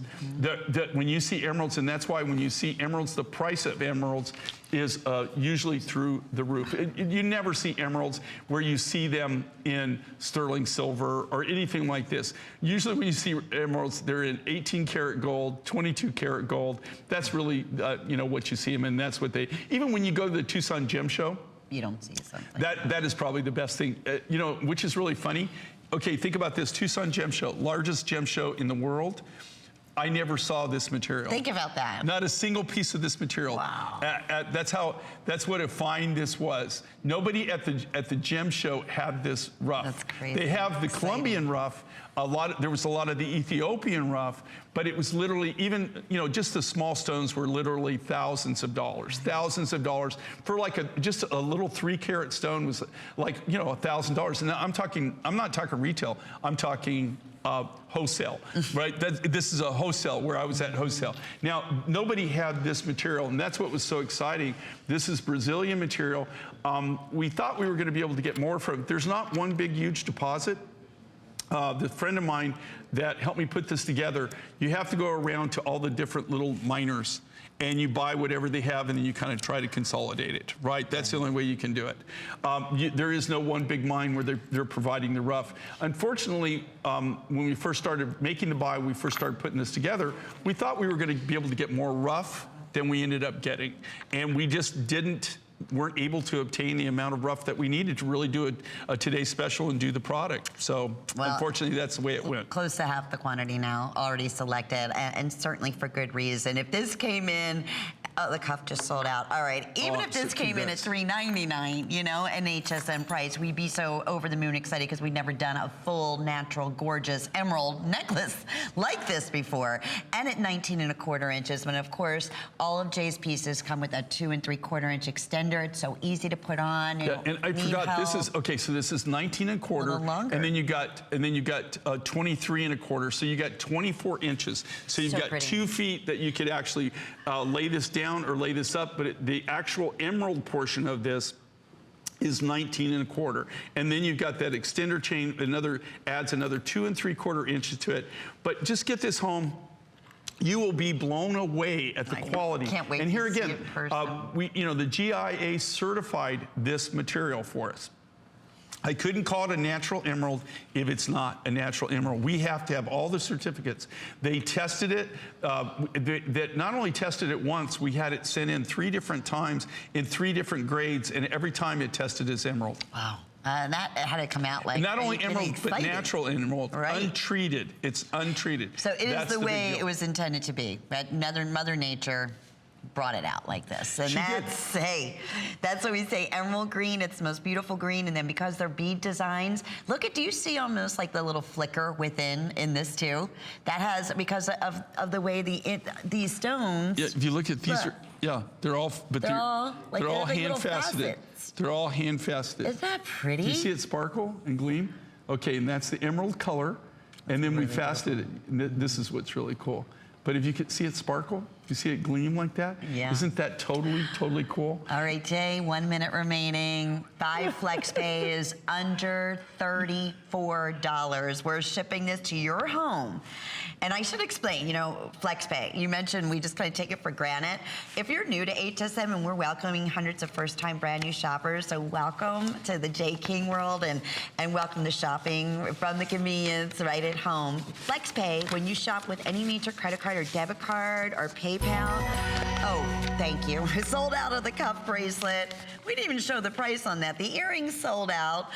When you see emeralds, and that's why when you see emeralds, the price of emeralds is usually through the roof. You never see emeralds where you see them in sterling silver or anything like this. Usually when you see emeralds, they're in 18-karat gold, 22-karat gold. That's really, you know, what you see them in. That's what they, even when you go to the Tucson Gem Show, you don't see something. That is probably the best thing, you know, which is really funny. Okay, think about this, Tucson Gem Show, largest gem show in the world. I never saw this material. Think about that. Not a single piece of this material. Wow. That's what a find this was. Nobody at the gem show had this rough. That's crazy. They have the Colombian rough. There was a lot of the Ethiopian rough, but it was literally even, you know, just the small stones were literally thousands of dollars for like just a little 3-carat stone was like, you know, $1,000. And I'm not talking retail. I'm talking wholesale, right? This is a wholesale, where I was at wholesale. Now, nobody had this material, and that's what was so exciting. This is Brazilian material. We thought we were going to be able to get more from it. There's not one big, huge deposit. The friend of mine that helped me put this together, you have to go around to all the different little miners and you buy whatever they have, and then you kind of try to consolidate it, right? That's the only way you can do it. There is no one big mine where they're providing the rough. Unfortunately, when we first started making the buy, we first started putting this together, we thought we were going to be able to get more rough than we ended up getting. And we just weren't able to obtain the amount of rough that we needed to really do a today's special and do the product. So unfortunately, that's the way it went. Close to half the quantity now already selected, and certainly for good reason. If this came in, the cuff just sold out. All right, even if this came in at $3.99, you know, an HSN price, we'd be so over the moon excited because we'd never done a full, natural, gorgeous emerald necklace like this before, and at 19¼ inches. And of course, all of Jay's pieces come with a 2 3/4 inch extender. It's so easy to put on. Yeah, and I forgot, this is, okay, so this is 19¼ and then you got 23¼ so you got 24 inches. So you've got 2 feet that you could actually lay this down or lay this up, but the actual emerald portion of this is 19¼ and then you've got that extender chain, adds another 2 3/4 inches to it. But just get this home. You will be blown away at the quality. Can't wait and here to see again, it in person. the GIA certified this material for us. I couldn't call it a natural emerald if it's not a natural emerald. We have to have all the certificates. They tested it. That not only tested it once, we had it sent in 3 different times in 3 different grades, and every time it tested as emerald. Wow. That had to come out like not only emerald, but natural emerald, right? Untreated. It's untreated. So it is the way it was intended to be. That Mother Nature brought it out like this, and that's what we say. Emerald green. It's the most beautiful green, and then because they're bead designs, look at. Do you see almost like the little flicker within in this too? That has because of the way these stones. Yeah, if you look at these, they're all hand faceted. They're all hand faceted. Isn't that pretty? Do you see it sparkle and gleam? Okay, and that's the emerald color. And then we faceted it. And this is what's really cool. But if you can see it sparkle, you see it gleam like that? Yeah. Isn't that totally cool? All right, Jay, 1 minute remaining. 5 flex pay is under $34. We're shipping this to your home. And I should explain, flex pay. You mentioned we just kind of take it for granted. If you're new to HSN, and we're welcoming hundreds of first-time brand new shoppers, so welcome to the J. King world and welcome to shopping from the convenience right at home. Flex pay, when you shop with any major credit card or debit card or PayPal. Oh, thank you. We sold out of the cuff bracelet. We didn't even show the price on that. The earrings sold out.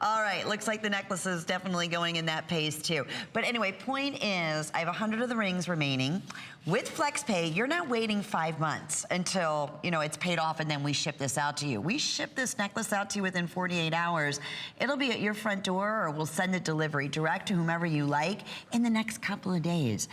All right, looks like the necklace is definitely going in that pace too. But anyway, point is, I have 100 of the rings remaining. With FlexPay, you're not waiting 5 months until it's paid off and then we ship this out to you. We ship this necklace out to you within 48 hours. It'll be at your front door, or we'll send a delivery direct to whomever you like in the next couple of days.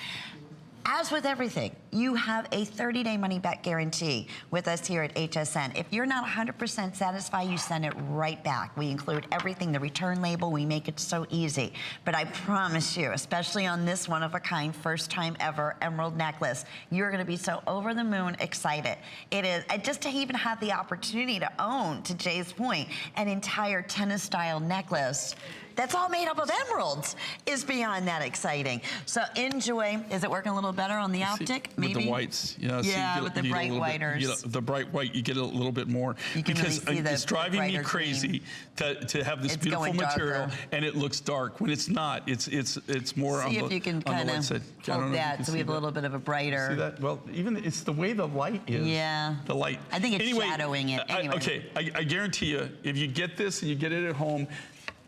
As with everything, you have a 30-day money-back guarantee with us here at HSN. If you're not 100% satisfied, you send it right back. We include everything, the return label. We make it so easy. But I promise you, especially on this one-of-a-kind, first-time ever emerald necklace, you're going to be so over the moon excited. It is, just to even have the opportunity to own, to Jay's point, an entire tennis-style necklace that's all made up of emeralds is beyond that exciting. So enjoy. Is it working a little better on the optic? Maybe? With the whites. Yeah, so with the bright whiters. The bright white, you get a little bit more. Because really it's driving me crazy to have this beautiful material and it looks dark. When it's not, it's more on the light side. See if you can kind of hold that so we have a little bit of a brighter. See that? Well, even it's the way the light is. Yeah. The light. I think it's shadowing it. Anyway. Okay, I guarantee you, if you get this and you get it at home,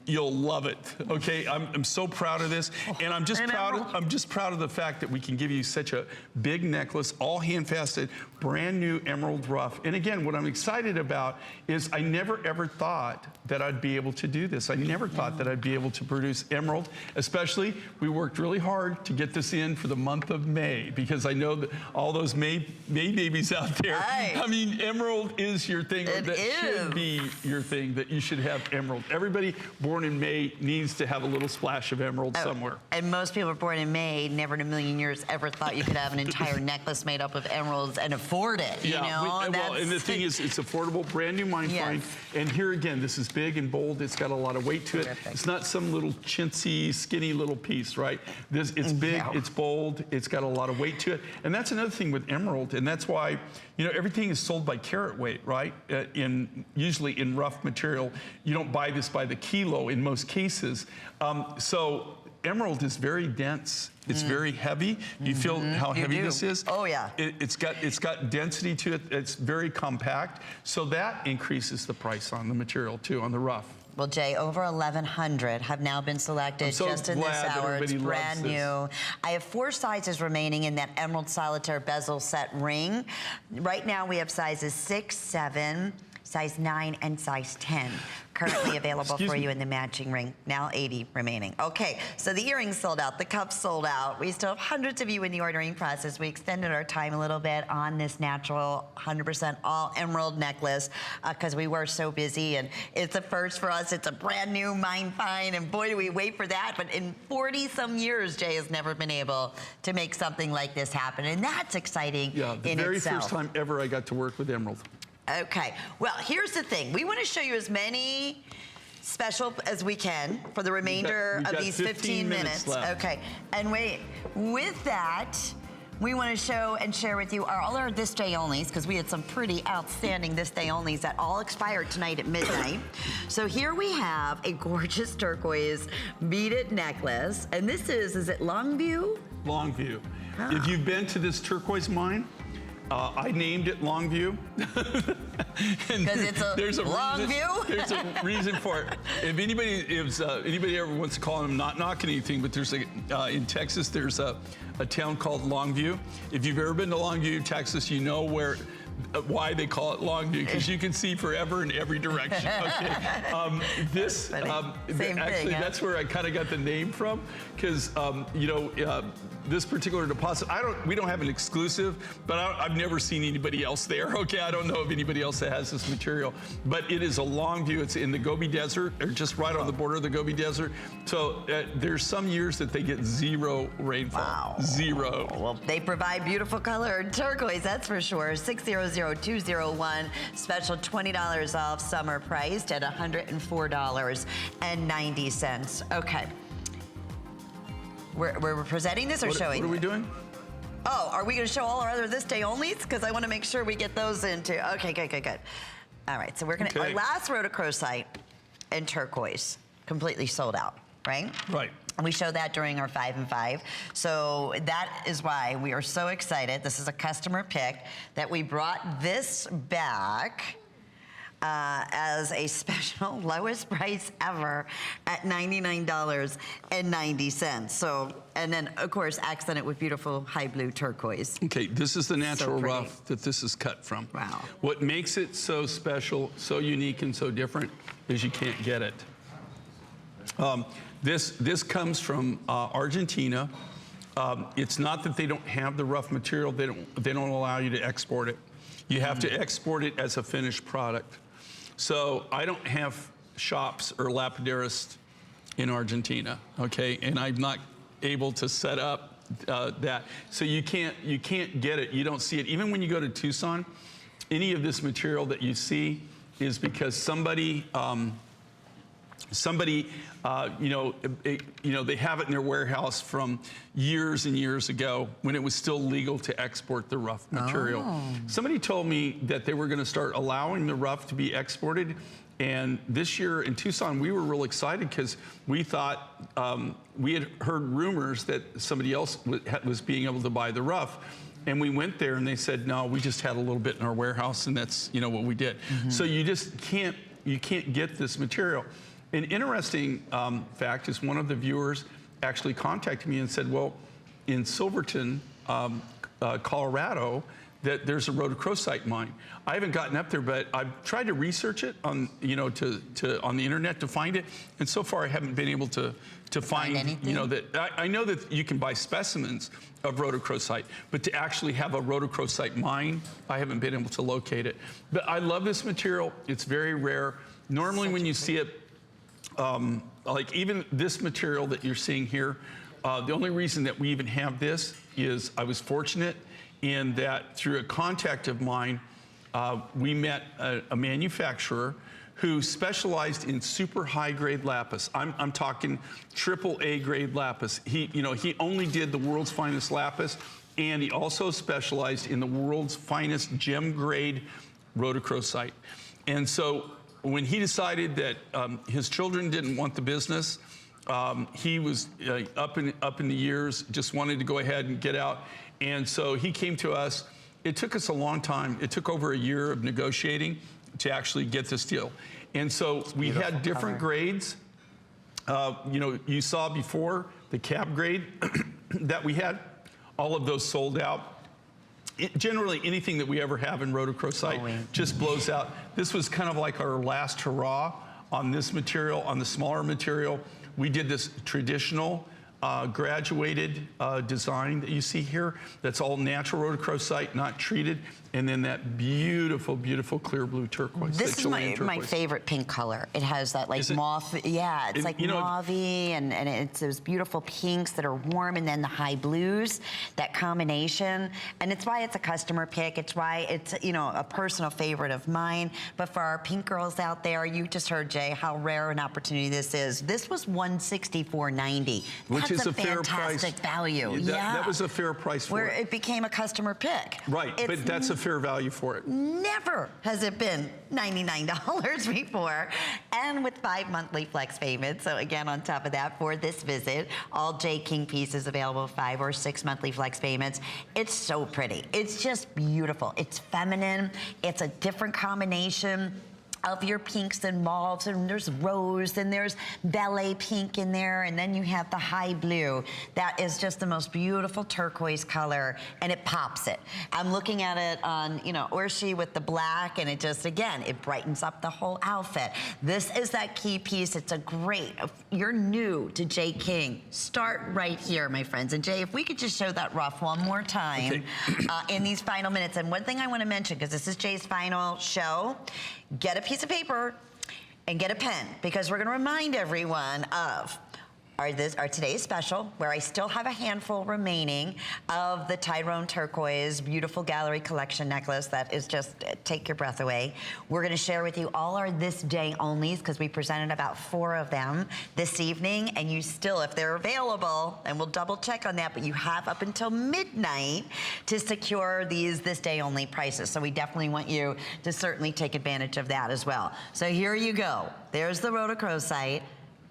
you'll love it. Okay, I'm so proud of this, and I'm just proud of the fact that we can give you such a big necklace, all hand faceted, brand new emerald rough. And again, what I'm excited about is I never ever thought that I'd be able to do this. I never thought that I'd be able to produce emerald. Especially, we worked really hard to get this in for the month of May, because I know that all those May babies out there. Right. I mean, emerald is your thing. That should be your thing. That you should have emerald. Everybody. born in May needs to have a little splash of emerald somewhere. And most people born in May never in a million years ever thought you could have an entire necklace made up of emeralds and afford it. Yeah, you know? well, and the thing is, it's affordable, brand new mine find. And here again, this is big and bold. It's got a lot of weight to it. Terrific. It's not some little chintzy, skinny little piece, right? It's big, it's bold, it's got a lot of weight to it. And that's another thing with emerald, and that's why, you know, everything is sold by carat weight, right? Usually in rough material, you don't buy this by the kilo in most cases. So emerald is very dense. It's very heavy. You feel how heavy this is? Oh yeah. It's got density to it. It's very compact. So that increases the price on the material too, on the rough. Well, Jay, over 1,100 have now been selected just in this hour. It's brand new. I have 4 sizes remaining in that emerald solitaire bezel set ring. Right now we have sizes 6, 7, size 9, and size 10 currently available for you in the matching ring. Now 80 remaining. Okay, so the earrings sold out, the cups sold out. We still have hundreds of you in the ordering process. We extended our time a little bit on this natural 100% all emerald necklace because we were so busy, and it's a first for us. It's a brand new mine find, and boy, do we wait for that. But in 40 some years, Jay has never been able to make something like this happen, and that's exciting in itself. Yeah, the very first time ever I got to work with emerald. Okay, well, here's the thing. We want to show you as many special as we can for the remainder of these 15 minutes. Left. Okay, and wait, with that, we want to show and share with you all our this day onlys, because we had some pretty outstanding this day onlys that all expired tonight at midnight. So here we have a gorgeous turquoise beaded necklace, and this is it Longview? Longview. If you've been to this turquoise mine, I named it Longview. Because it's a long view? There's a reason for it. If anybody ever wants to call them, not knocking anything, but there's in Texas, there's a town called Longview. If you've ever been to Longview, Texas, you know why they call it Longview, because you can see forever in every direction. Okay. Actually, that's where I kind of got the name from, because this particular deposit, we don't have an exclusive, but I've never seen anybody else there. Okay, I don't know of anybody else that has this material, but it is a Longview. It's in the Gobi Desert, or just right on the border of the Gobi Desert. So there's some years that they get 0 rainfall. Wow. 0. Well, they provide beautiful colored turquoise, that's for sure. 600201, special $20 off, summer priced at $104.90. Okay. We're presenting this or showing? What are we doing? Oh, are we going to show all our other this day onlys? Because I want to make sure we get those into. Okay, good. All right, so we're going to. Our last rhodochrosite in turquoise completely sold out, right? Right. And we showed that during our 5 and 5. So that is why we are so excited. This is a customer pick that we brought this back as a special lowest price ever at $99.90. So, and then of course accent it with beautiful high blue turquoise. Okay, this is the natural rough that this is cut from. Wow. What makes it so special, so unique, and so different is you can't get it. This comes from Argentina. It's not that they don't have the rough material; they don't allow you to export it. You have to export it as a finished product. So I don't have shops or lapidarists in Argentina, okay, and I'm not able to set up that. So you can't get it. You don't see it. Even when you go to Tucson, any of this material that you see is because somebody they have it in their warehouse from years and years ago when it was still legal to export the rough material. Oh. Somebody told me that they were going to start allowing the rough to be exported. And this year in Tucson, we were real excited because we thought we had heard rumors that somebody else was being able to buy the rough. And we went there and they said, no, we just had a little bit in our warehouse, and that's what we did. Mm-hmm. So you just can't get this material. An interesting fact is one of the viewers actually contacted me and said, well, in Silverton, Colorado, that there's a rhodochrosite mine. I haven't gotten up there, but I've tried to research it on, on the internet to find it, and so far I haven't been able to find anything. I know that you can buy specimens of rhodochrosite, but to actually have a rhodochrosite mine, I haven't been able to locate it. But I love this material. It's very rare. Normally when you see it, like even this material that you're seeing here, the only reason that we even have this is I was fortunate in that through a contact of mine, we met a manufacturer who specialized in super high grade lapis. I'm talking AAA grade lapis. He only did the world's finest lapis, and he also specialized in the world's finest gem grade rhodochrosite. And so when he decided that his children didn't want the business, he was up in the years, just wanted to go ahead and get out. And so he came to us. It took us a long time. It took over a year of negotiating to actually get this deal. And so we had different grades. You saw before the cab grade that we had. All of those sold out. Generally, anything that we ever have in rhodochrosite just blows out. This was kind of like our last hurrah on this material, on the smaller material. We did this traditional graduated design that you see here. That's all natural rhodochrosite, not treated. And then that beautiful, beautiful clear blue turquoise. This is my favorite pink color. It has that like mauve, it's like mauve-y, and it's those beautiful pinks that are warm, and then the high blues, that combination. And it's why it's a customer pick. It's why it's, a personal favorite of mine. But for our pink girls out there, you just heard, Jay, how rare an opportunity this is. This was $164.90. Which is a fair fantastic price. Value. That was a fair price for Where it. it became a customer pick. Right, but that's a fair value for it. Never has it been $99 before, and with 5 monthly flex payments. So again, on top of that, for this visit, all J. King pieces available, 5 or 6 monthly flex payments. It's so pretty. It's just beautiful. It's feminine. It's a different combination of your pinks and mauves, and there's rose, and there's ballet pink in there, and then you have the high blue. That is just the most beautiful turquoise color, and it pops it. I'm looking at it on, Urshi with the black, and it just, again, it brightens up the whole outfit. This is that key piece. It's a great, if you're new to J. King, start right here, my friends. And Jay, if we could just show that ruff one more time in these final minutes. And one thing I want to mention, because this is Jay's final show, get a piece of paper and get a pen, because we're going to remind everyone of our today's special, where I still have a handful remaining of the Tyrone Turquoise Beautiful Gallery Collection necklace that is just take your breath away. We're going to share with you all our this day onlys, because we presented about 4 of them this evening, and you still, if they're available, and we'll double check on that, but you have up until midnight to secure these this day only prices. So we definitely want you to certainly take advantage of that as well. So here you go. There's the rhodochrosite,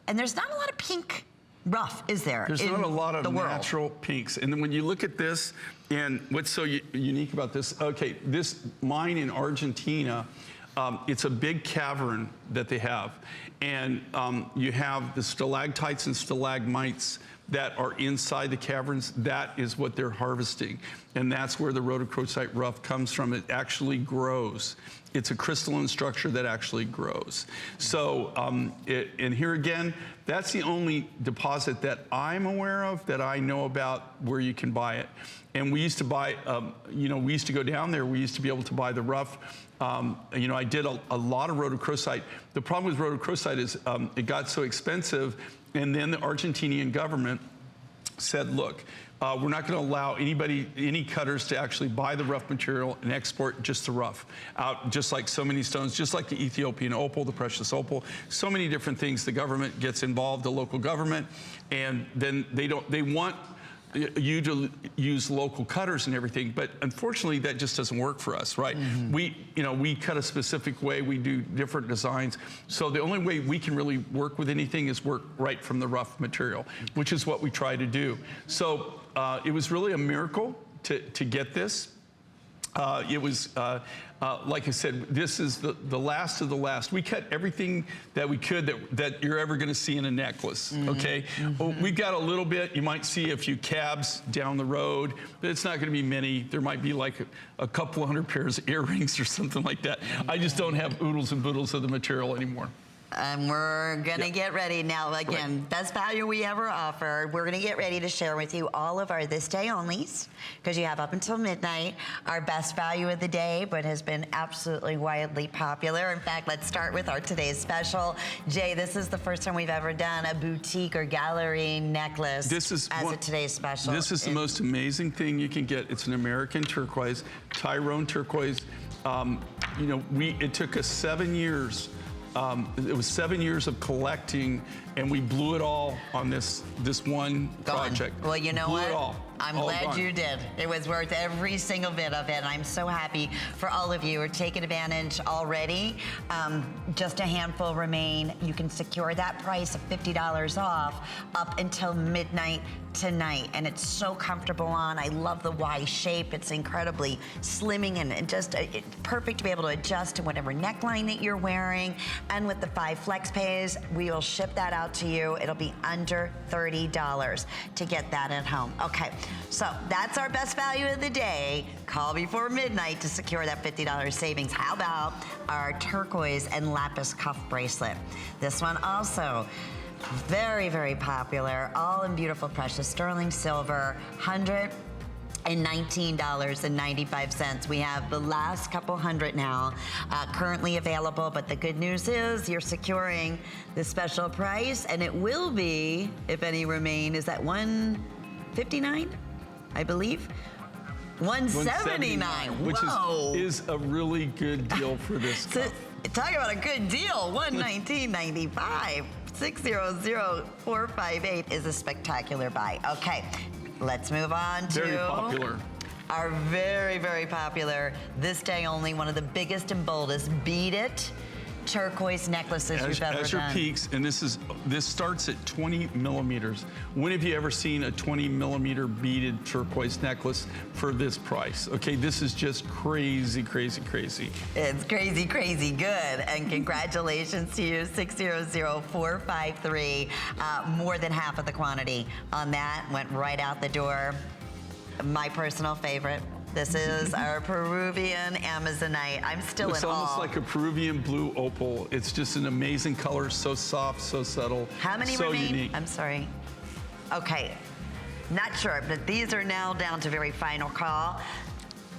and there's not a lot of pink rough, is there? There's not a lot of natural pinks. And then when you look at this, and what's so unique about this, this mine in Argentina, it's a big cavern that they have. And you have the stalactites and stalagmites that are inside the caverns. That is what they're harvesting. And that's where the rhodochrosite rough comes from. It actually grows. It's a crystalline structure that actually grows. So, and here again, that's the only deposit that I'm aware of, that I know about, where you can buy it. And we used to buy, we used to go down there. We used to be able to buy the rough. I did a lot of rhodochrosite. The problem with rhodochrosite is it got so expensive, and then the Argentinian government said, look, we're not going to allow any cutters to actually buy the rough material and export just the rough out, just like so many stones, just like the Ethiopian opal, the precious opal, so many different things. The government gets involved, the local government, and then they want you to use local cutters and everything, but unfortunately that just doesn't work for us, right? We cut a specific way, we do different designs, so the only way we can really work with anything is work right from the rough material, which is what we try to do. So it was really a miracle to get this. It was, like I said, this is the last of the last. We cut everything that we could that you're ever going to see in a necklace, okay? Well, we've got a little bit. You might see a few cabs down the road, but it's not going to be many. There might be like a couple 100 pairs of earrings or something like that. I just don't have oodles and boodles of the material anymore. And we're going to get ready now. Again, best value we ever offered. We're going to get ready to share with you all of our this day onlys, because you have up until midnight. Our best value of the day, but has been absolutely wildly popular. In fact, let's start with our today's special. Jay, this is the first time we've ever done a boutique or gallery necklace as a today's special. This is the most amazing thing you can get. It's an American turquoise, Tyrone turquoise. You know, it took us 7 years. It was 7 years of collecting, and we blew it all on this one project. Well, you know blew what? It all. I'm glad you did. It was worth every single bit of it. And I'm so happy for all of you who are taking advantage already. Just a handful remain. You can secure that price of $50 off up until midnight tonight. And it's so comfortable on. I love the Y shape. It's incredibly slimming and just perfect to be able to adjust to whatever neckline that you're wearing. And with the 5 flex pays, we will ship that out to you. It'll be under $30 to get that at home. Okay. So that's our best value of the day. Call before midnight to secure that $50 savings. How about our turquoise and lapis cuff bracelet? This one also very, very popular, all in beautiful precious sterling silver, $119.95. We have the last couple hundred now currently available, but the good news is you're securing the special price, and it will be, if any remain, is that $159? I believe. $179. Which Whoa. is a really good deal for this cuff. Talk about a good deal. $119.95. 600-458 is a spectacular buy. Okay, let's move on to Very popular. Our very, very popular, this day only, one of the biggest and boldest Beat It turquoise necklaces you've ever Azure done. Peaks, and this starts at 20 millimeters. When have you ever seen a 20 millimeter beaded turquoise necklace for this price? Okay, this is just crazy, crazy, crazy. It's crazy, crazy good, and congratulations to you, 600-453. More than half of the quantity on that went right out the door. My personal favorite. This is our Peruvian Amazonite. I'm still in awe. It's almost like a Peruvian blue opal. It's just an amazing color, so soft, so subtle. How many so remain? Unique. I'm sorry. Okay, not sure, but these are now down to very final call.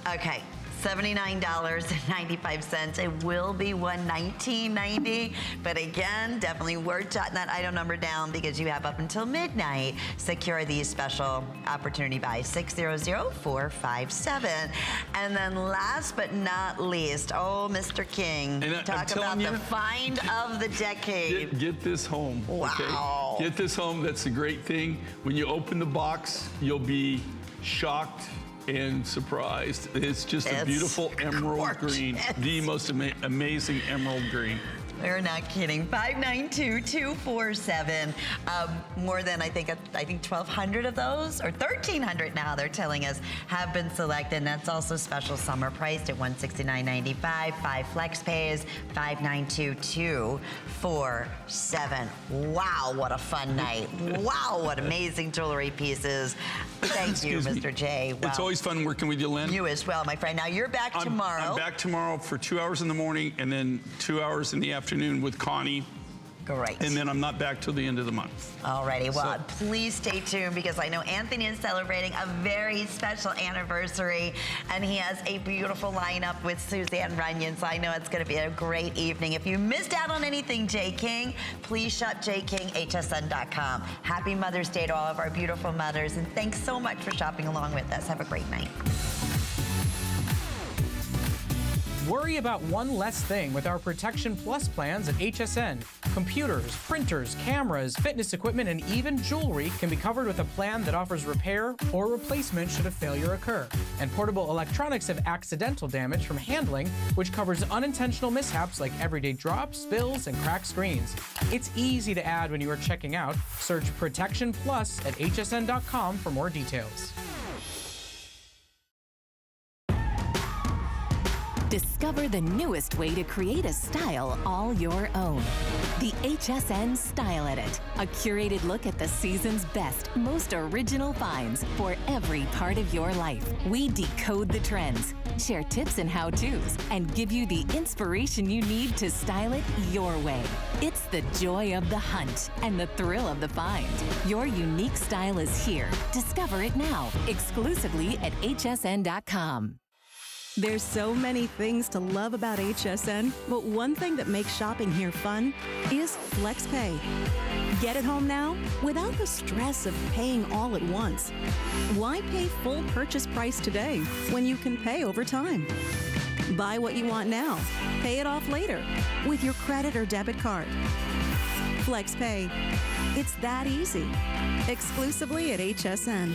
Okay. $79.95. It will be $119.90, but again, definitely worth jotting that item number down because you have up until midnight. Secure these special opportunity buys, 600-457. And then last but not least, oh, Mr. King, talk about the find of the decade. Get this home. Wow. Okay? Get this home. That's the great thing. When you open the box, you'll be shocked and surprised. It's just a beautiful emerald green, the most amazing emerald green. We're not kidding. 592-247. More than I think 1,200 of those, or 1,300 now. They're telling us have been selected. And that's also special summer priced at $169.95. 5 flex pays, 592-247. Wow, what a fun night! Wow, what amazing jewelry pieces. Thank you, Mr. J. It's always fun working with you, Lynn. You as well, my friend. Now you're back tomorrow. I'm back tomorrow for 2 hours in the morning and then 2 hours in the afternoon with Connie. Great. And then I'm not back till the end of the month. Alrighty, well, please stay tuned because I know Anthony is celebrating a very special anniversary and he has a beautiful lineup with Suzanne Runyon, so I know it's going to be a great evening. If you missed out on anything J. King, please shop jkinghsn.com. Happy Mother's Day to all of our beautiful mothers, and thanks so much for shopping along with us. Have a great night. Worry about one less thing with our Protection Plus plans at HSN. Computers, printers, cameras, fitness equipment, and even jewelry can be covered with a plan that offers repair or replacement should a failure occur. And portable electronics have accidental damage from handling, which covers unintentional mishaps like everyday drops, spills, and cracked screens. It's easy to add when you are checking out. Search Protection Plus at hsn.com for more details. Discover Discover the newest way to create a style all your own. The HSN Style Edit, a curated look at the season's best, most original finds for every part of your life. We decode the trends, share tips and how-tos, and give you the inspiration you need to style it your way. It's the joy of the hunt and the thrill of the find. Your unique style is here. Discover it now, exclusively at hsn.com. There's so many things to love about HSN, but one thing that makes shopping here fun is FlexPay. Get it home now without the stress of paying all at once. Why pay full purchase price today when you can pay over time? Buy what you want now, pay it off later with your credit or debit card. FlexPay. It's that easy. Exclusively at HSN.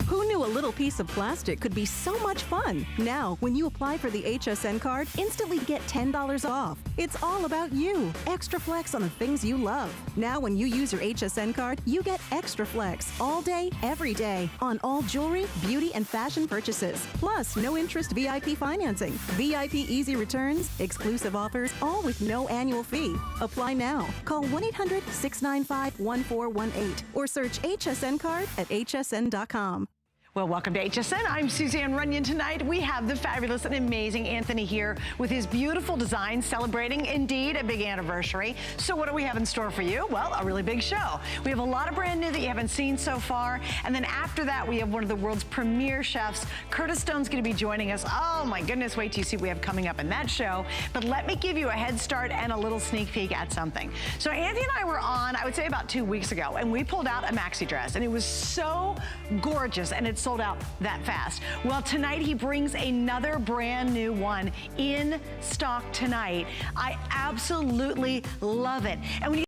Who knew a little piece of plastic could be so much fun? Now, when you apply for the HSN card, instantly get $10 off. It's all about you. Extra flex on the things you love. Now, when you use your HSN card, you get extra flex all day, every day on all jewelry, beauty, and fashion purchases. Plus, no interest VIP financing, VIP easy returns, exclusive offers, all with no annual fee. Apply now. Call 1-800-695-1418 or search HSN card at hsn.com. Well, welcome to HSN. I'm Suzanne Runyon. Tonight, we have the fabulous and amazing Anthony here with his beautiful design, celebrating, indeed, a big anniversary. So what do we have in store for you? Well, a really big show. We have a lot of brand new that you haven't seen so far. And then after that, we have one of the world's premier chefs. Curtis Stone's going to be joining us. Oh, my goodness, wait till you see what we have coming up in that show. But let me give you a head start and a little sneak peek at something. So Anthony and I were on, I would say about 2 weeks ago, and we pulled out a maxi dress. And it was so gorgeous, and it's sold out that fast. Well, tonight he brings another brand new one in stock tonight. I absolutely love it. And when you